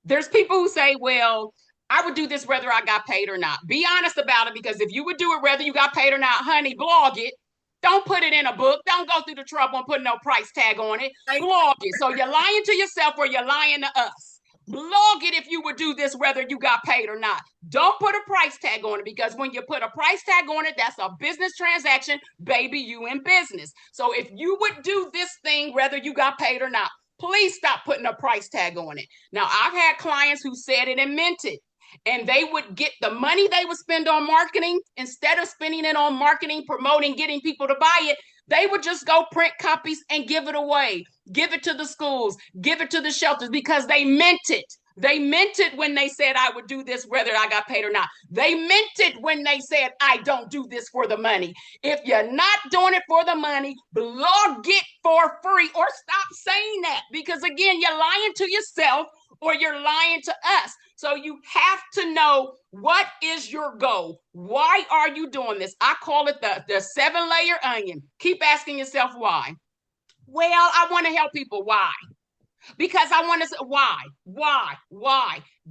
S6: There's people who say, well, I would do this whether I got paid or not. Be honest about it, because if you would do it whether you got paid or not, honey, blog it. Don't put it in a book. Don't go through the trouble and put no price tag on it. Blog it. So you're lying to yourself or you're lying to us. Blog it if you would do this whether you got paid or not. Don't put a price tag on it, because when you put a price tag on it, that's a business transaction. Baby, you in business. So if you would do this thing whether you got paid or not, please stop putting a price tag on it. Now, I've had clients who said it and meant it, and they would get the money they would spend on marketing, instead of spending it on marketing, promoting, getting people to buy it, they would just go print copies and give it away, give it to the schools, give it to the shelters, because they meant it. They meant it when they said, I would do this whether I got paid or not. They meant it when they said, I don't do this for the money. If you're not doing it for the money, blog it for free, or stop saying that, because again, you're lying to yourself or you're lying to us. So you have to know, what is your goal? Why are you doing this? I call it the 7-layer onion. Keep asking yourself why. Well, I want to help people. Why? Because I want to say why?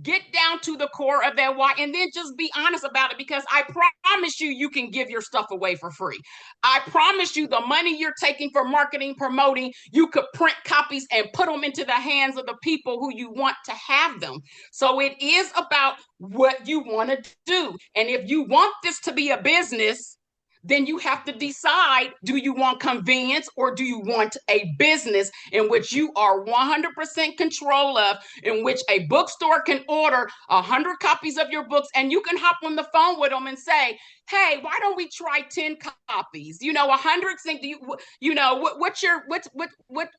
S6: Get down to the core of that why, and then just be honest about it, because I promise you can give your stuff away for free. I promise you the money you're taking for marketing, promoting, you could print copies and put them into the hands of the people who you want to have them. So it is about what you want to do. And if you want this to be a business, then you have to decide, do you want convenience or do you want a business in which you are 100% control of, in which a bookstore can order 100 copies of your books and you can hop on the phone with them and say, hey, why don't we try 10 copies? 100 think,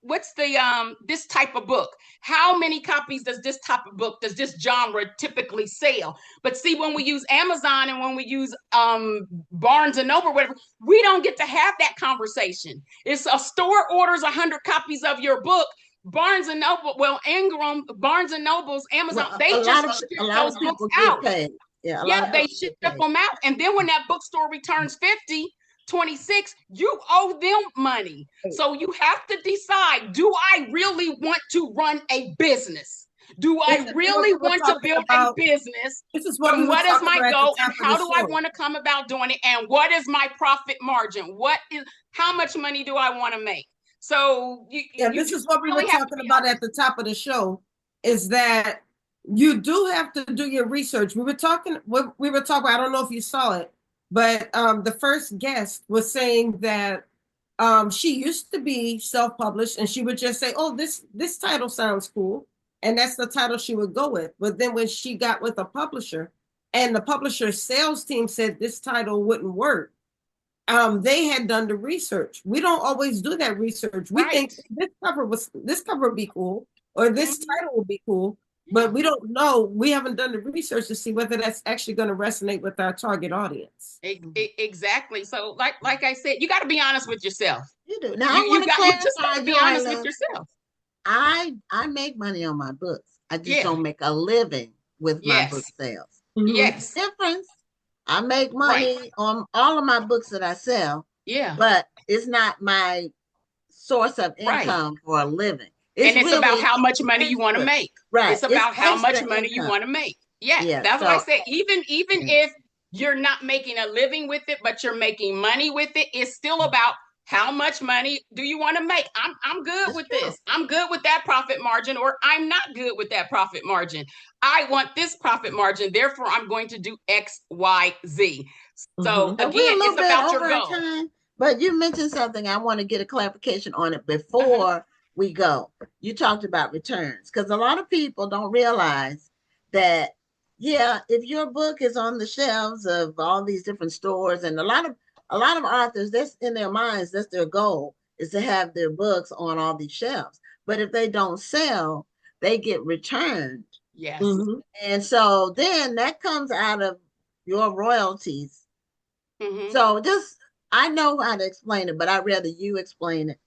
S6: what's the this type of book? How many copies does this type of book, does this genre typically sell? But see, when we use Amazon and when we use Barnes and Noble, whatever, we don't get to have that conversation. It's a store orders 100 copies of your book. Barnes and Noble, Ingram, Barnes and Noble's, Amazon, they just ship those books out. Yeah, they ship them out. And then when that bookstore returns 50, 26, you owe them money. So you have to decide, do I really want to run a business? Do I really want to build a business?
S3: This is what
S6: is my goal, and how do I want to come about doing it? And what is my profit margin? How much money do I want to make? So
S3: this is what we were talking about at the top of the show, is that you do have to do your research. We were talking, I don't know if you saw it, but the first guest was saying that she used to be self-published, and she would just say, oh, this title sounds cool. And that's the title she would go with. But then when she got with a publisher, and the publisher's sales team said this title wouldn't work, they had done the research. We don't always do that research. We think this cover would be cool, or this title would be cool, but we don't know. We haven't done the research to see whether that's actually going to resonate with our target audience.
S6: Exactly. So, like I said, you got to be honest with yourself.
S2: You do. Now, I want to clarify,
S6: be honest with yourself.
S2: I make money on my books. I just don't make a living with my book sales.
S6: Yes.
S2: Difference. I make money on all of my books that I sell.
S6: Yeah.
S2: But it's not my source of income for a living.
S6: It's about how much money you want to make.
S2: Right.
S6: It's about how much money you want to make. Yeah. That's what I said. Even if you're not making a living with it, but you're making money with it, it's still about how much money do you want to make? I'm good with this. I'm good with that profit margin, or I'm not good with that profit margin. I want this profit margin. Therefore, I'm going to do X, Y, Z. So again, it's about your goal.
S2: Time, but you mentioned something. I want to get a clarification on it before we go. You talked about returns, because a lot of people don't realize that, if your book is on the shelves of all these different stores, and a lot of authors, that's in their minds, that's their goal, is to have their books on all these shelves. But if they don't sell, they get returned.
S6: Yes.
S2: And so then that comes out of your royalties. So I know how to explain it, but I'd rather you explain it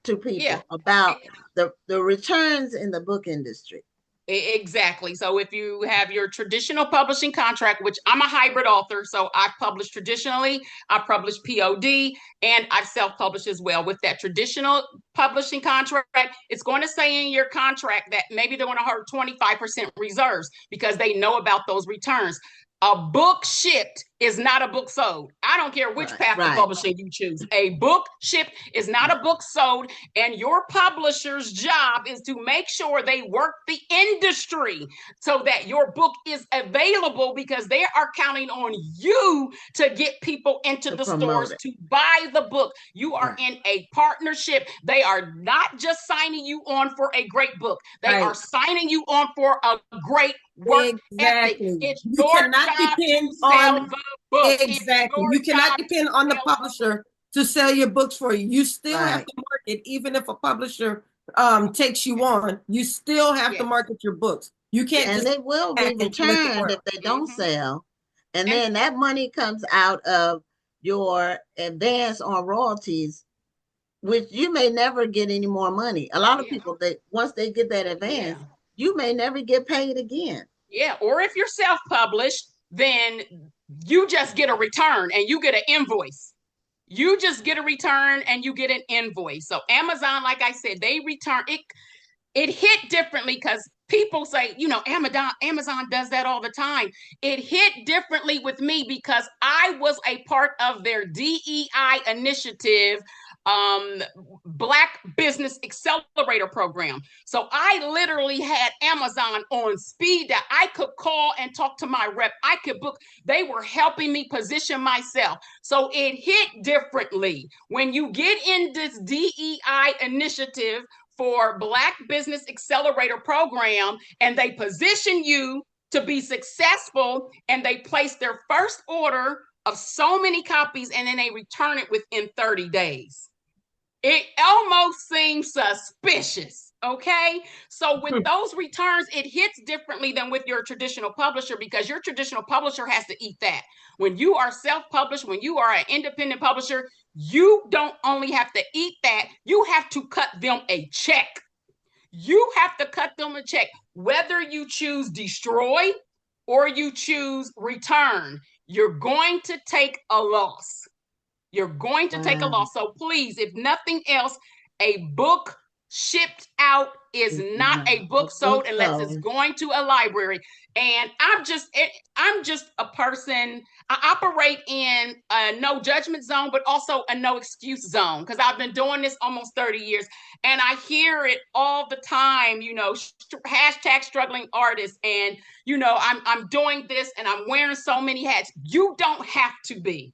S2: to people about the returns in the book industry.
S6: Exactly. So if you have your traditional publishing contract, which I'm a hybrid author, so I publish traditionally, I publish POD, and I've self-published as well. With that traditional publishing contract, it's going to say in your contract that maybe they're going to hold 25% reserves because they know about those returns. A book shipped is not a book sold. I don't care which path of publishing you choose. A book shipped is not a book sold, and your publisher's job is to make sure they work the industry so that your book is available, because they are counting on you to get people into the stores to buy the book. You are in a partnership. They are not just signing you on for a great book. They are signing you on for a great work ethic. It's your job to sell the book.
S3: Exactly. You cannot depend on the publisher to sell your books for you. You still have to market, even if a publisher takes you on. You still have to market your books. You can't.
S2: And they will be returned if they don't sell. And then that money comes out of your advance on royalties, which you may never get any more money. A lot of people, once they get that advance, you may never get paid again.
S6: Yeah. Or if you're self-published, then you just get a return and you get an invoice. You just get a return and you get an invoice. So Amazon, like I said, they return it. It hit differently because people say, Amazon does that all the time. It hit differently with me because I was a part of their DEI initiative, Black Business Accelerator Program. So I literally had Amazon on speed that I could call and talk to my rep. I could book. They were helping me position myself. So it hit differently when you get in this DEI initiative for Black Business Accelerator Program, and they position you to be successful, and they place their first order of so many copies and then they return it within 30 days. It almost seems suspicious. Okay. So with those returns, it hits differently than with your traditional publisher, because your traditional publisher has to eat that. When you are self-published, when you are an independent publisher, you don't only have to eat that, you have to cut them a check. You have to cut them a check, whether you choose destroy or you choose return. You're going to take a loss. You're going to take a loss. So please, if nothing else, a book shipped out is not a book sold unless it's going to a library. And I'm just a person. I operate in a no judgment zone, but also a no excuse zone, because I've been doing this almost 30 years. And I hear it all the time, hashtag struggling artists. And, I'm doing this and I'm wearing so many hats. You don't have to be.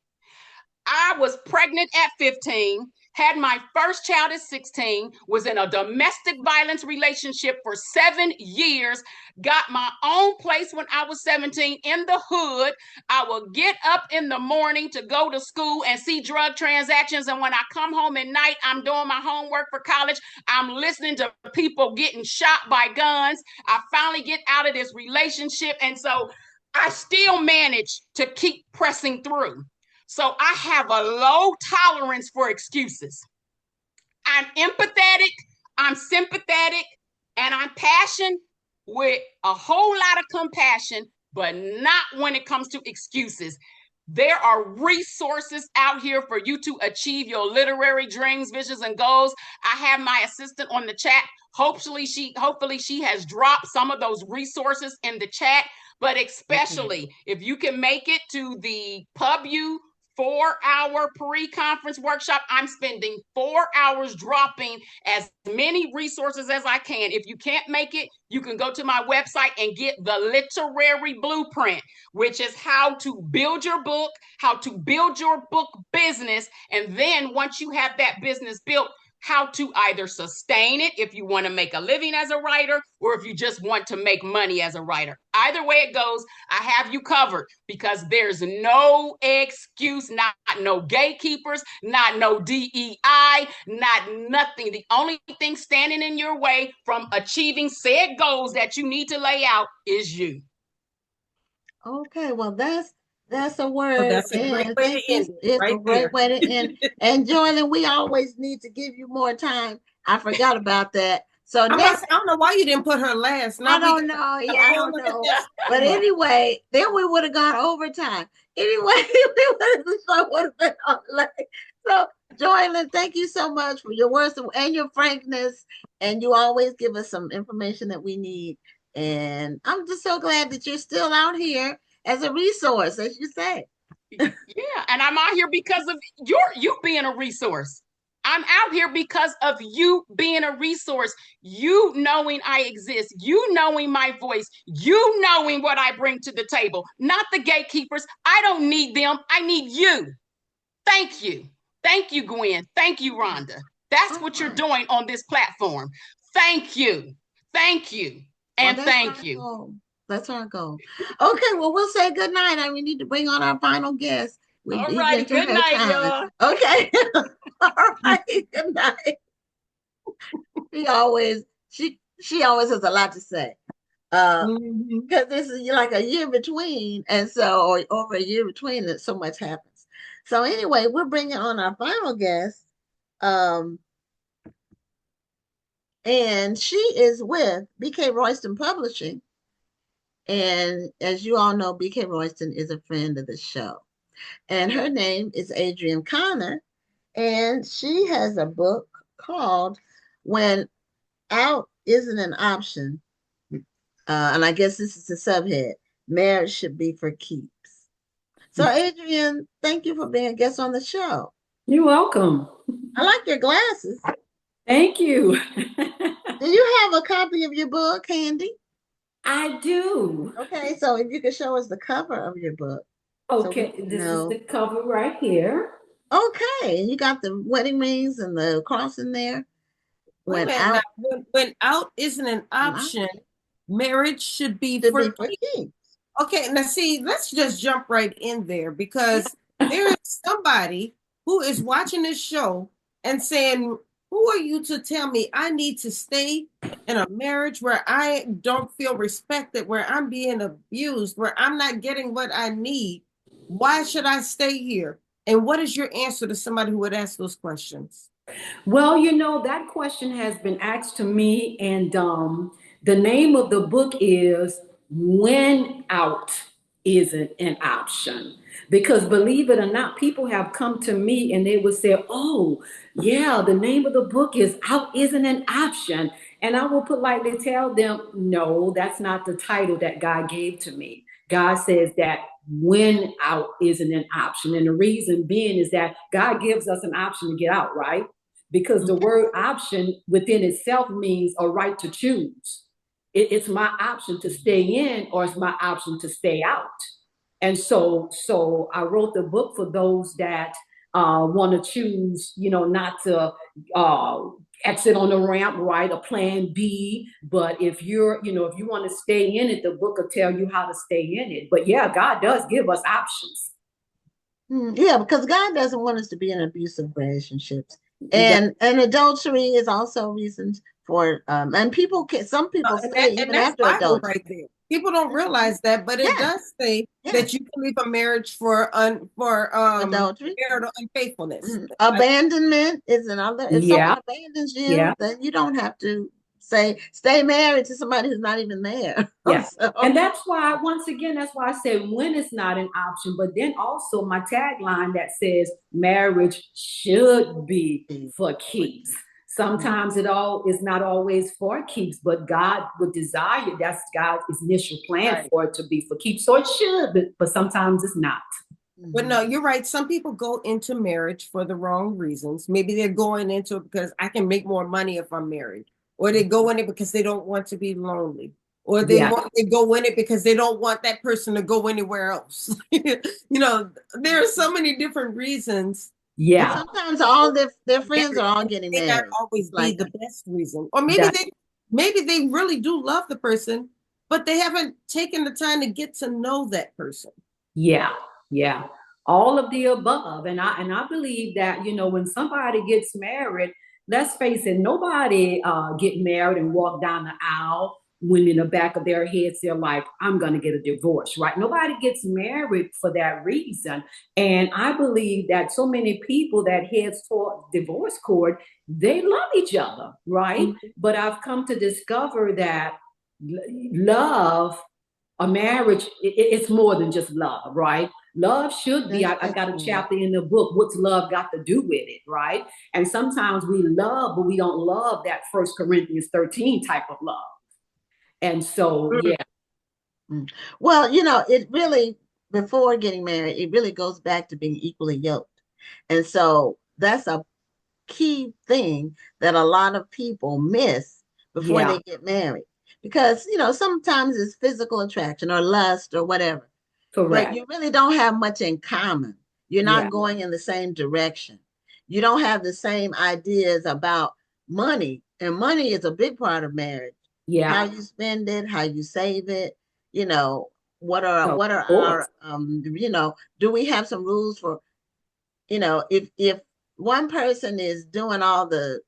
S6: I was pregnant at 15, had my first child at 16, was in a domestic violence relationship for 7 years, got my own place when I was 17 in the hood. I will get up in the morning to go to school and see drug transactions. And when I come home at night, I'm doing my homework for college. I'm listening to people getting shot by guns. I finally get out of this relationship. And so I still manage to keep pressing through. So I have a low tolerance for excuses. I'm empathetic, I'm sympathetic, and I'm passionate with a whole lot of compassion, but not when it comes to excuses. There are resources out here for you to achieve your literary dreams, visions, and goals. I have my assistant on the chat. Hopefully she has dropped some of those resources in the chat, but especially if you can make it to the PubU 4-hour pre-conference workshop, I'm spending 4 hours dropping as many resources as I can. If you can't make it, you can go to my website and get the literary blueprint, which is how to build your book, how to build your book business. And then once you have that business built, how to either sustain it if you want to make a living as a writer, or if you just want to make money as a writer. Either way it goes, I have you covered, because there's no excuse, not no gatekeepers, not no DEI, not nothing. The only thing standing in your way from achieving said goals that you need to lay out is you.
S2: Okay, well, that's a word.
S3: Well, that's a great way to end.
S2: It's a great way to end. And Joylynn, we always need to give you more time. I forgot about that. So
S3: I don't know why you didn't put her last.
S2: I don't know. Yeah, I don't know. But anyway, then we would have gone overtime. Anyway, the show would have been on late. So Joylynn, thank you so much for your words and your frankness. And you always give us some information that we need. And I'm just so glad that you're still out here as a resource, as you say.
S6: Yeah, and I'm out here because of you being a resource. I'm out here because of you being a resource, you knowing I exist, you knowing my voice, you knowing what I bring to the table, not the gatekeepers. I don't need them. I need you. Thank you. Thank you, Gwen. Thank you, Rhonda. That's what you're doing on this platform. Thank you. Thank you. And thank you.
S2: Goal. That's our goal. Okay, well, we'll say good night. And we need to bring on our final guest.
S6: All right, good night, y'all.
S2: Okay. All right, good night. She always has a lot to say. Because this is like a year between, and so, or over a year between, and so much happens. So anyway, we're bringing on our final guest. And she is with BK Royston Publishing. And as you all know, BK Royston is a friend of the show. And her name is Adriene Connor. And she has a book called When Out Isn't an Option. And I guess this is the subhead. Marriage Should Be for Keeps. So Adriene, thank you for being a guest on the show.
S7: You're welcome.
S2: I like your glasses.
S7: Thank you.
S2: Do you have a copy of your book handy?
S7: I do.
S2: Okay, so if you could show us the cover of your book.
S7: Okay, so this is the cover right here.
S2: Okay, and you got the wedding rings and the cross in there.
S3: When out isn't an option, marriage should be for keeps. Okay, now see, let's just jump right in there, because there is somebody who is watching this show and saying, who are you to tell me I need to stay in a marriage where I don't feel respected, where I'm being abused, where I'm not getting what I need? Why should I stay here? And what is your answer to somebody who would ask those questions?
S7: Well, that question has been asked to me, and the name of the book is When Out Isn't an Option. Because believe it or not, people have come to me and they would say, oh, yeah, the name of the book is Out Isn't an Option. And I will politely tell them, no, that's not the title that God gave to me. God says that when out isn't an option. And the reason being is that God gives us an option to get out, right? Because the word option within itself means a right to choose. It's my option to stay in, or it's my option to stay out. And so I wrote the book for those that want to choose, not to exit on the ramp, right? A plan B. But if you want to stay in it, the book will tell you how to stay in it. But yeah, God does give us options.
S2: Yeah, because God doesn't want us to be in abusive relationships. And adultery is also reasons for and some people stay even after adultery.
S3: Right there. People don't realize that, but it does say that you can leave a marriage for
S2: adultery,
S3: marital unfaithfulness.
S2: Abandonment is another. If someone abandons you, then you don't have to stay married to somebody who's not even there.
S7: Yes. So. And that's why, once again, that's why I say when it's not an option, but then also my tagline that says marriage should be for keeps. Sometimes it is not always for keeps, but God would desire, that's God's initial plan for it to be for keeps. So it should, but sometimes it's not.
S3: But no, you're right. Some people go into marriage for the wrong reasons. Maybe they're going into it because I can make more money if I'm married. Or they go in it because they don't want to be lonely. Or they go in it because they don't want that person to go anywhere else. There are so many different reasons.
S2: Yeah. And sometimes all their friends are all getting married.
S3: Not always be the best reason. Or maybe they really do love the person, but they haven't taken the time to get to know that person.
S7: Yeah. Yeah. All of the above. And I believe that, when somebody gets married, let's face it, nobody get married and walk down the aisle when in the back of their heads they're like, I'm going to get a divorce, right? Nobody gets married for that reason. And I believe that so many people that head toward divorce court, they love each other, right? Mm-hmm. But I've come to discover that love, a marriage, it's more than just love, right? Love should be, I got a chapter in the book, what's love got to do with it, right? And sometimes we love, but we don't love that 1 Corinthians 13 type of love. And so, yeah.
S2: Well, it really, before getting married, it really goes back to being equally yoked. And so that's a key thing that a lot of people miss before they get married. Because, sometimes it's physical attraction or lust or whatever.
S7: Correct.
S2: But you really don't have much in common. You're not going in the same direction. You don't have the same ideas about money. And money is a big part of marriage.
S7: Yeah.
S2: How you spend it, how you save it, what are our do we have some rules for, if one person is doing all the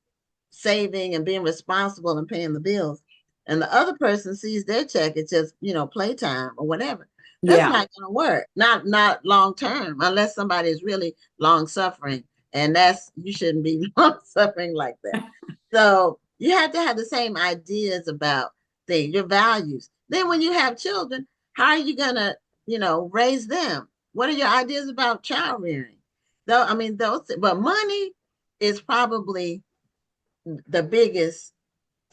S2: saving and being responsible and paying the bills, and the other person sees their check, it's just, playtime or whatever. That's not going to work. Not long term, unless somebody is really long suffering. And you shouldn't be long suffering like that. So you have to have the same ideas about things, your values. Then when you have children, how are you going to, raise them? What are your ideas about child rearing? But money is probably the biggest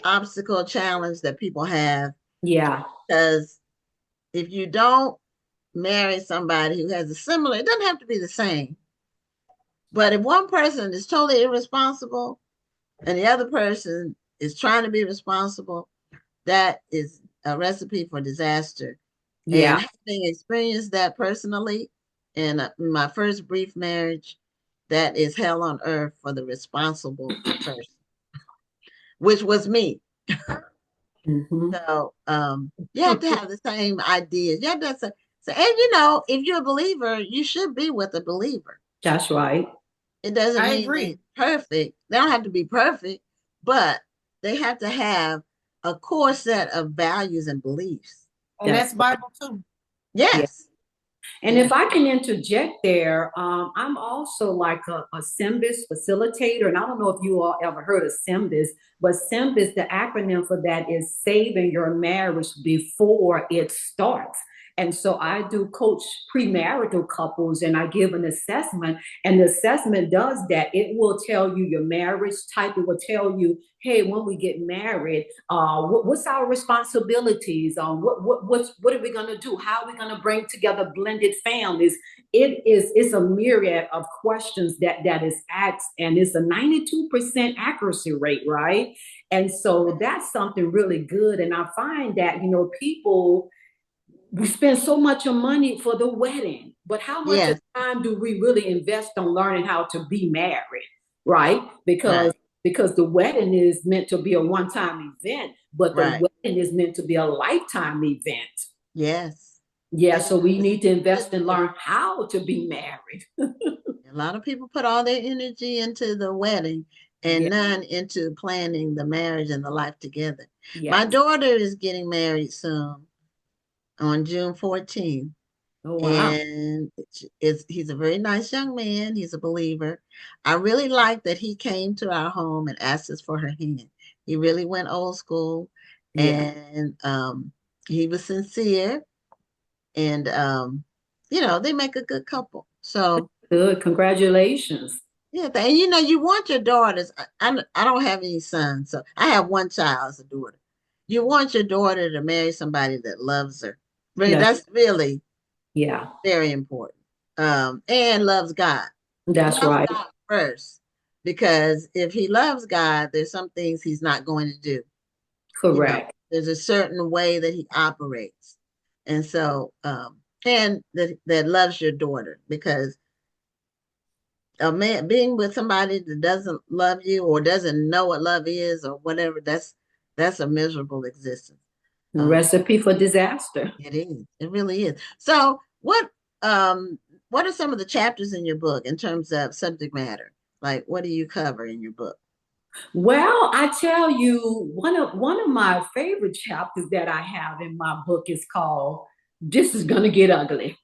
S2: obstacle challenge that people have.
S7: Yeah.
S2: Because if you don't marry somebody who has a similar, it doesn't have to be the same. But if one person is totally irresponsible and the other person is trying to be responsible, that is a recipe for disaster.
S7: Yeah.
S2: And having experienced that personally in my first brief marriage, that is hell on earth for the responsible person, which was me. Mm-hmm. So you have to have the same ideas. You have to So, and you know, if you're a believer, you should be with a believer.
S7: That's right.
S2: It doesn't
S3: I
S2: mean
S3: agree.
S2: they're perfect. They don't have to be perfect, but they have to have a core set of values and beliefs.
S3: And that's Bible too.
S7: Yeah.
S2: Yes.
S7: And
S2: Yeah.
S7: if I can interject there, I'm also like a SYMBIS facilitator. And I don't know if you all ever heard of SYMBIS, but SYMBIS, the acronym for that is Saving Your Marriage Before It Starts. And so I do coach premarital couples and I give an assessment. And the assessment does that. It will tell you your marriage type. It will tell you, hey, when we get married, what's our responsibilities? What are we going to do? How are we going to bring together blended families? It's a myriad of questions that is asked, and it's a 92% accuracy rate, right? And so that's something really good. And I find that, you know, people, we spend so much of money for the wedding, but how much
S2: Yes.
S7: time do we really invest on learning how to be married, right? Because the wedding is meant to be a one-time event, but the wedding is meant to be a lifetime event.
S2: Yes.
S7: Yeah, so we need to invest and learn how to be married.
S2: A lot of people put all their energy into the wedding and none into planning the marriage and the life together.
S7: Yes.
S2: My daughter is getting married soon on June 14th.
S7: Oh, wow.
S2: And he's a very nice young man. He's a believer. I really like that he came to our home and asked us for her hand. He really went old school, and he was sincere. And you know, they make a good couple. So
S7: good. Congratulations.
S2: yeah, and you know, you want your daughters. I don't have any sons, so I have one child as a daughter. You want your daughter to marry somebody that loves her. Really, that's really very important. And loves God.
S7: That's right.
S2: God first, because if he loves God, there's some things he's not going to do.
S7: Correct.
S2: You know, there's a certain way that he operates, and so and that loves your daughter, because a man being with somebody that doesn't love you or doesn't know what love is or whatever, that's a miserable existence.
S7: Recipe for disaster.
S2: It is. It really is. So what are some of the chapters in your book in terms of subject matter? Like, what do you cover in your book?
S7: Well, I tell you, one of my favorite chapters that I have in my book is called "This Is Gonna Get Ugly."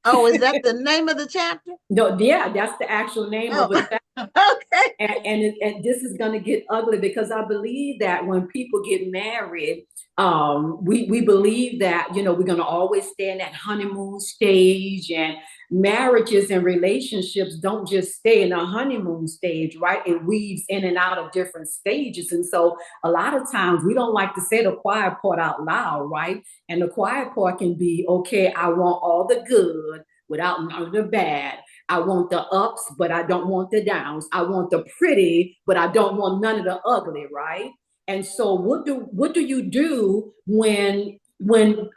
S2: Oh, is that the name of the chapter?
S7: No, yeah, that's the actual name of it.
S2: Okay.
S7: And this is gonna get ugly, because I believe that when people get married, we believe that, you know, we're gonna always stay in that honeymoon stage, and marriages and relationships don't just stay in a honeymoon stage, right? It weaves in and out of different stages. And so a lot of times we don't like to say the quiet part out loud, right? And the quiet part can be, okay, I want all the good without none of the bad. I want the ups, but I don't want the downs. I want the pretty, but I don't want none of the ugly, right? And so what do you do when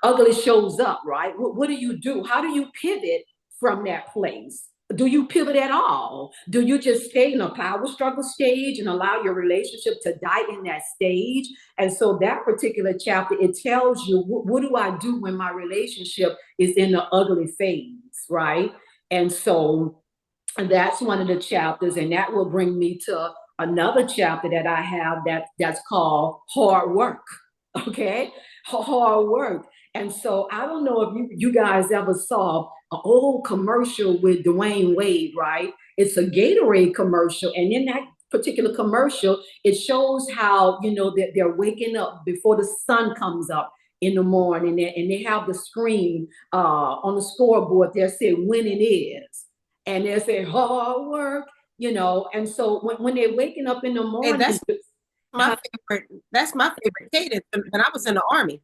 S7: ugly shows up, right? What do you do? How do you pivot from that place? Do you pivot at all? Do you just stay in a power struggle stage and allow your relationship to die in that stage? And so that particular chapter, it tells you, what do I do when my relationship is in the ugly phase, right? And so that's one of the chapters, and that will bring me to another chapter that I have that's called Hard Work. Okay, hard work. And so I don't know if you guys ever saw an old commercial with Dwayne Wade, right? It's a Gatorade commercial, and in that particular commercial, it shows how, you know, that they're waking up before the sun comes up in the morning, and they have the screen on the scoreboard. They say when it is, and they say hard work, you know. And so when they're waking up in the morning,
S3: hey, that's my favorite cadence when I was in the Army.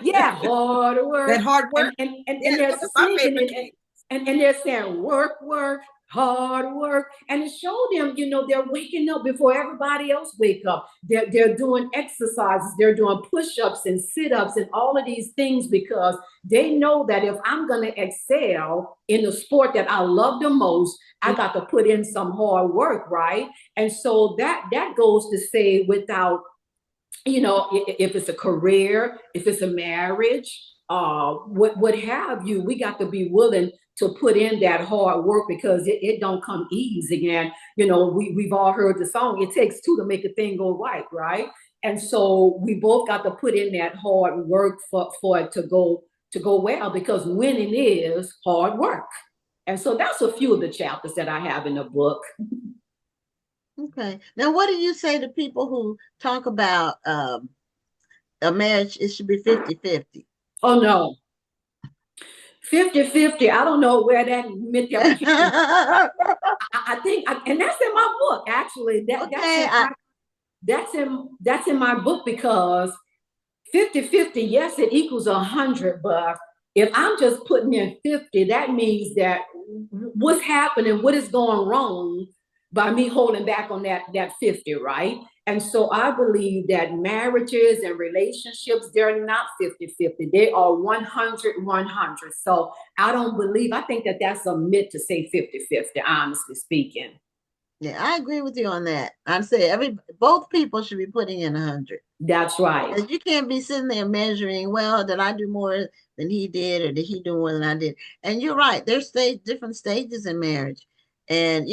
S7: yeah, hard work.
S3: That hard work.
S7: And they're singing and they're saying work, hard work. And it showed them, you know, they're waking up before everybody else wake up. They're doing exercises, they're doing push-ups and sit-ups and all of these things, because they know that if I'm gonna excel in the sport that I love the most, I got to put in some hard work, right? And so that goes to say, without if it's a career, if it's a marriage, what have you, we got to be willing to put in that hard work because it don't come easy. And, we've all heard the song, it takes two to make a thing go right, right? And so we both got to put in that hard work for it to go well, because winning is hard work. And so that's a few of the chapters that I have in the book.
S2: Okay. Now, what do you say to people who talk about a marriage, it should be 50-50?
S7: Oh, no. 50-50, I don't know where that myth ever came from. I think, and that's in my book, actually. That's in my book, because 50-50, yes, it equals 100, but if I'm just putting in 50, that means that what's happening, what is going wrong by me holding back on that 50, right? And so I believe that marriages and relationships, they're not 50-50. They are 100-100. So I think that that's a myth to say 50-50, honestly speaking.
S2: Yeah, I agree with you on that. I'd say both people should be putting in 100.
S7: That's right.
S2: You can't be sitting there measuring, well, did I do more than he did, or did he do more than I did? And you're right. There's different stages in marriage. And,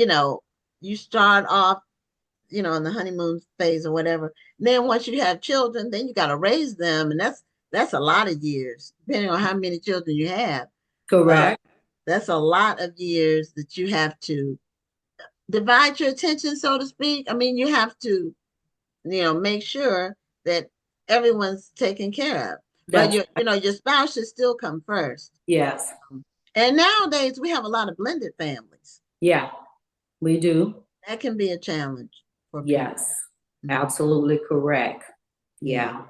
S2: you start off, in the honeymoon phase or whatever. And then once you have children, then you got to raise them. And that's a lot of years, depending on how many children you have.
S7: Correct.
S2: That's a lot of years that you have to divide your attention, so to speak. I mean, you have to, make sure that everyone's taken care of. But your spouse should still come first.
S7: Yes.
S2: And nowadays we have a lot of blended families.
S7: Yeah, we do.
S2: That can be a challenge for people.
S7: Yes, absolutely correct. Yeah.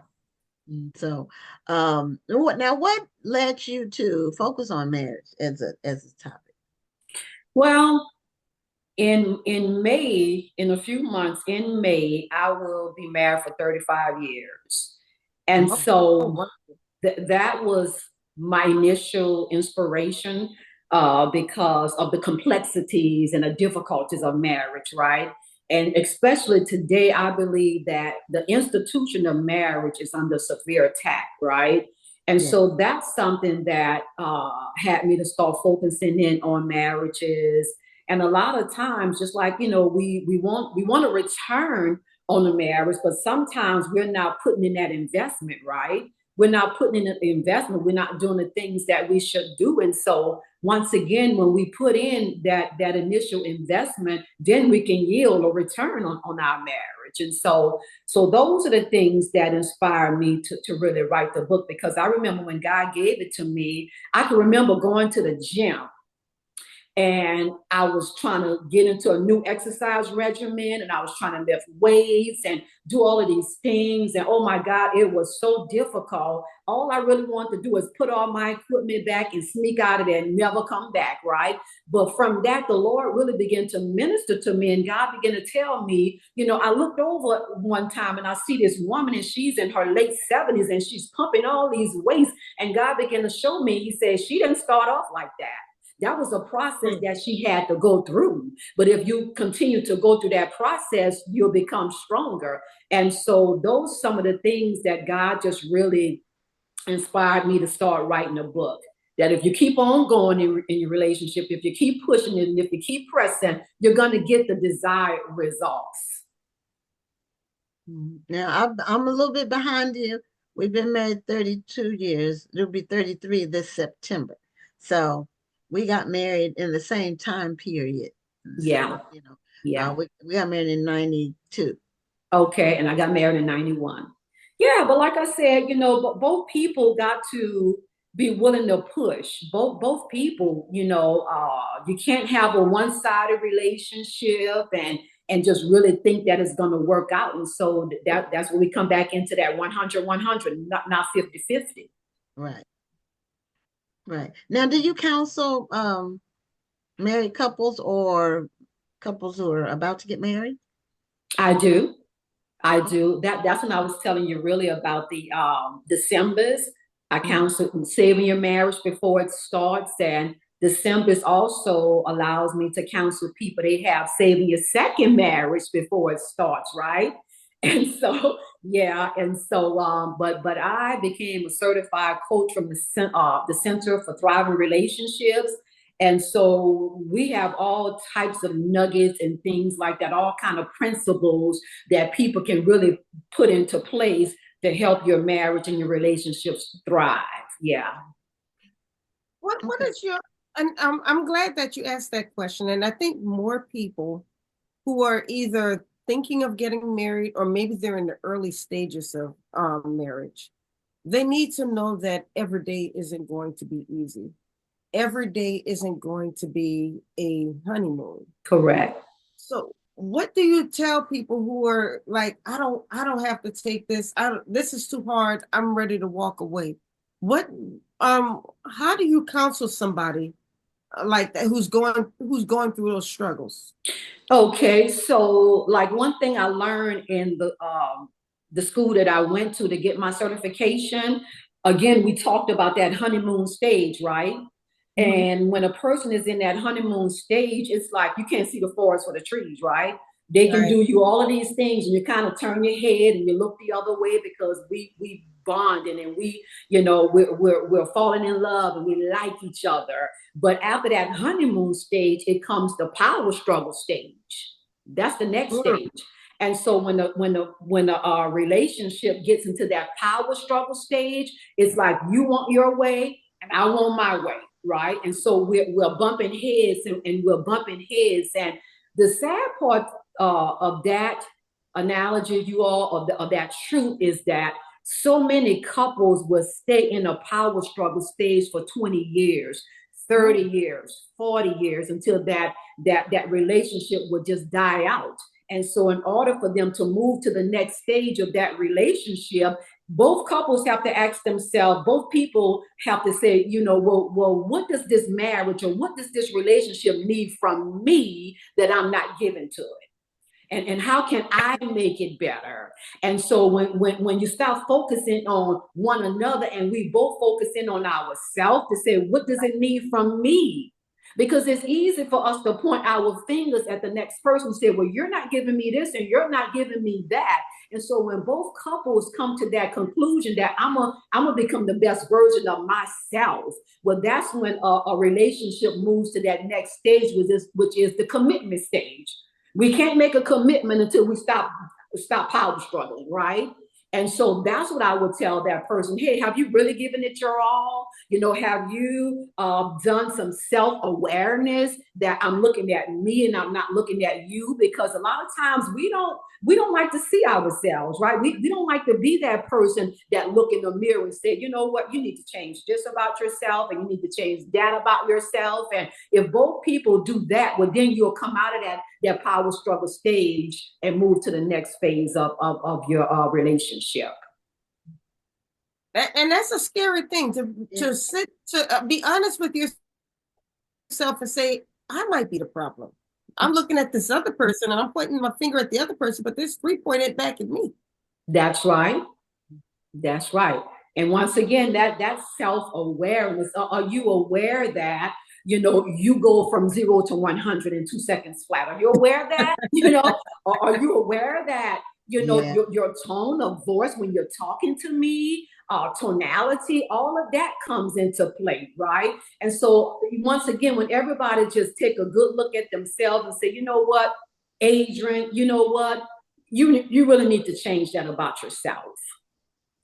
S2: So, what led you to focus on marriage as a topic?
S7: Well, in May, in a few months, in May, I will be married for 35 years. And so that was my initial inspiration, because of the complexities and the difficulties of marriage, right? And especially today, I believe that the institution of marriage is under severe attack, right? And so that's something that had me to start focusing in on marriages. And a lot of times, just like, we want to return on the marriage, but sometimes we're not putting in that investment, right? We're not putting in the investment. We're not doing the things that we should do. And so once again, when we put in that initial investment, then we can yield a return on our marriage. And so those are the things that inspire me to really write the book, because I remember when God gave it to me, I can remember going to the gym. And I was trying to get into a new exercise regimen, and I was trying to lift weights and do all of these things. And oh my God, it was so difficult. All I really wanted to do is put all my equipment back and sneak out of there and never come back, right? But from that, the Lord really began to minister to me, and God began to tell me, I looked over one time and I see this woman, and she's in her late 70s and she's pumping all these weights. And God began to show me, he said, she didn't start off like that. That was a process that she had to go through. But if you continue to go through that process, you'll become stronger. And so those some of the things that God just really inspired me to start writing a book. That if you keep on going in your relationship, if you keep pushing it, and if you keep pressing, you're going to get the desired results.
S2: Now, I'm a little bit behind you. We've been married 32 years. It'll be 33 this September. So we got married in the same time period.
S7: Yeah.
S2: So, we got married in 92.
S7: Okay. And I got married in 91. Yeah. But like I said, both people got to be willing to push. Both people, you can't have a one-sided relationship and just really think that it's going to work out. And so that's when we come back into that 100-100, not 50-50.
S2: Right. Right. Now, do you counsel married couples or couples who are about to get married?
S7: I do. That's when I was telling you really about the Decembers. I counsel saving your marriage before it starts, and Decembers also allows me to counsel people. They have saving your second marriage before it starts, right? And so Yeah, and so but I became a certified coach from the Center for Thriving Relationships. And so we have all types of nuggets and things like that, all kind of principles that people can really put into place to help your marriage and your relationships thrive. Yeah.
S3: What is your, and I'm glad that you asked that question. And I think more people who are either thinking of getting married or maybe they're in the early stages of marriage, they need to know that every day isn't going to be easy. Every day isn't going to be a honeymoon.
S7: Correct.
S3: So what do you tell people who are like, I don't have to take this. This is too hard. I'm ready to walk away. How do you counsel somebody like that who's going through those struggles?
S7: Okay, so like one thing I learned in the school that I went to get my certification, again, we talked about that honeymoon stage, right? Mm-hmm. And when a person is in that honeymoon stage, it's like you can't see the forest for the trees, right? They can do you all of these things, and you kind of turn your head and you look the other way because we bonding and we're falling in love and we like each other. But after that honeymoon stage, it comes the power struggle stage. That's the next stage. And so when the relationship gets into that power struggle stage, it's like you want your way and I want my way, right? And so we're bumping heads and we're bumping heads. And the sad part of that analogy, you all, of that truth is that so many couples will stay in a power struggle stage for 20 years, 30 years, 40 years until that relationship will just die out. And so in order for them to move to the next stage of that relationship, both couples have to ask themselves, both people have to say, well, what does this marriage or what does this relationship need from me that I'm not giving to it? And how can I make it better? And so when you start focusing on one another and we both focusing on ourselves to say, what does it need from me? Because it's easy for us to point our fingers at the next person and say, well, you're not giving me this and you're not giving me that. And so when both couples come to that conclusion that I'm gonna become the best version of myself, well, that's when a relationship moves to that next stage, which is the commitment stage. We can't make a commitment until we stop power struggling, right? And so that's what I would tell that person. Hey, have you really given it your all? Have you done some self-awareness that I'm looking at me and I'm not looking at you? Because a lot of times we don't like to see ourselves, right? We don't like to be that person that look in the mirror and say, you know what, you need to change this about yourself and you need to change that about yourself. And if both people do that, well, then you'll come out of that power struggle stage and move to the next phase of your relationship.
S3: And that's a scary thing to sit to be honest with yourself and say, I might be the problem. I'm looking at this other person and I'm pointing my finger at the other person, but there's 3 pointed back at me.
S7: That's right. That's right. And once again, that self-awareness. Are you aware that you go from 0 to 100 in 2 seconds flat? Are you aware of that? Are you aware that your tone of voice when you're talking to me, tonality, all of that comes into play, right? And so once again, when everybody just take a good look at themselves and say, you know what, Adriene, you know what, you really need to change that about yourself.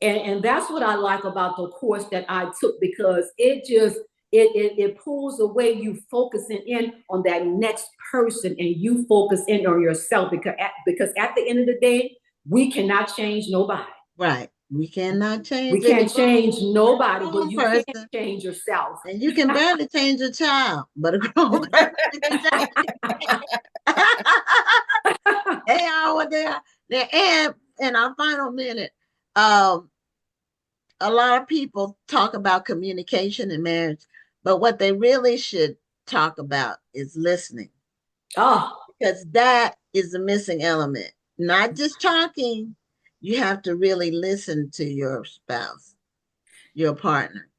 S7: And that's what I like about the course that I took, because it pulls away you focusing in on that next person and you focus in on yourself, because at the end of the day, we cannot change nobody.
S2: Right. We cannot change.
S7: We can't change nobody, but you can change yourself.
S2: And you can barely change a child, but a grown person can change. They are there. And in our final minute, a lot of people talk about communication in marriage, but what they really should talk about is listening. Because that is the missing element. Not just talking. You have to really listen to your spouse, your partner.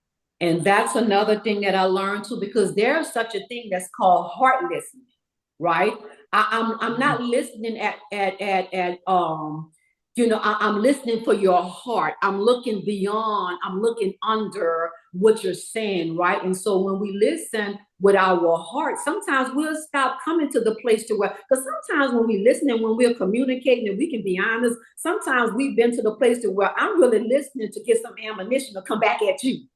S7: And that's another thing that I learned too, because there's such a thing that's called heart listening, right? I'm not listening at I'm listening for your heart. I'm looking beyond, I'm looking under what you're saying, right? And so when we listen with our heart, sometimes we'll stop coming to the place to where, because sometimes when we listen and when we're communicating, and we can be honest, sometimes we've been to the place to where I'm really listening to get some ammunition to come back at you.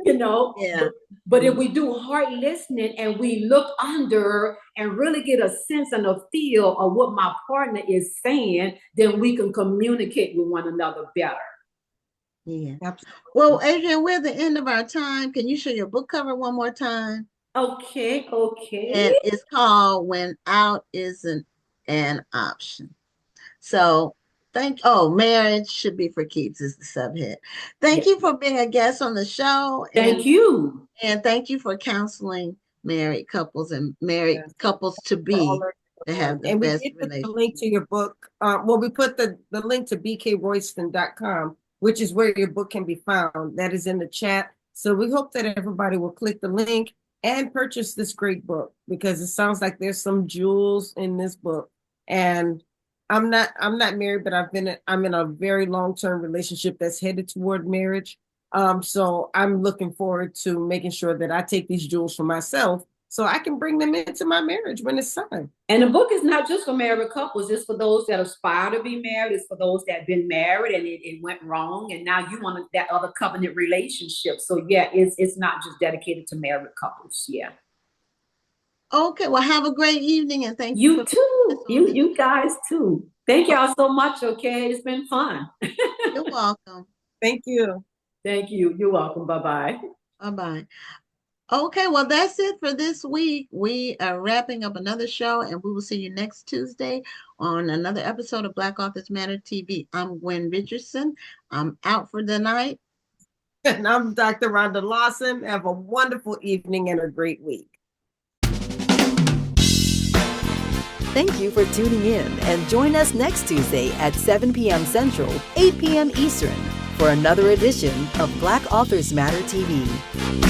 S2: Yeah.
S7: But if we do heart listening and we look under and really get a sense and a feel of what my partner is saying, then we can communicate with one another better.
S2: Yeah. Absolutely. Well, Adriene, we're at the end of our time. Can you show your book cover one more time?
S7: Okay.
S2: And it's called When Out Isn't an Option. So marriage should be for keeps is the subhead. Thank you for being a guest on the show.
S7: Thank you.
S2: And thank you for counseling married couples and married couples to be to have the best relationship.
S3: We did put the link to your book. We put the link to bkroyston.com, which is where your book can be found. That is in the chat. So we hope that everybody will click the link and purchase this great book, because it sounds like there's some jewels in this book. And I'm not married, but I'm in a very long-term relationship that's headed toward marriage. So I'm looking forward to making sure that I take these jewels for myself so I can bring them into my marriage when it's time.
S7: And the book is not just for married couples. It's for those that aspire to be married. It's for those that have been married and it went wrong, and now you want that other covenant relationship. So yeah, it's not just dedicated to married couples. Yeah.
S2: Okay, well, have a great evening, and thank
S7: you. You too. You guys too. Thank y'all so much. Okay, it's been fun.
S2: You're welcome.
S3: Thank you.
S7: Thank you. You're welcome. Bye-bye.
S2: Bye-bye. Okay, well, that's it for this week. We are wrapping up another show, and we will see you next Tuesday on another episode of Black Authors Matter TV. I'm Gwen Richardson. I'm out for the night.
S3: And I'm Dr. Rhonda Lawson. Have a wonderful evening and a great week.
S1: Thank you for tuning in, and join us next Tuesday at 7 p.m. Central, 8 p.m. Eastern for another edition of Black Authors Matter TV.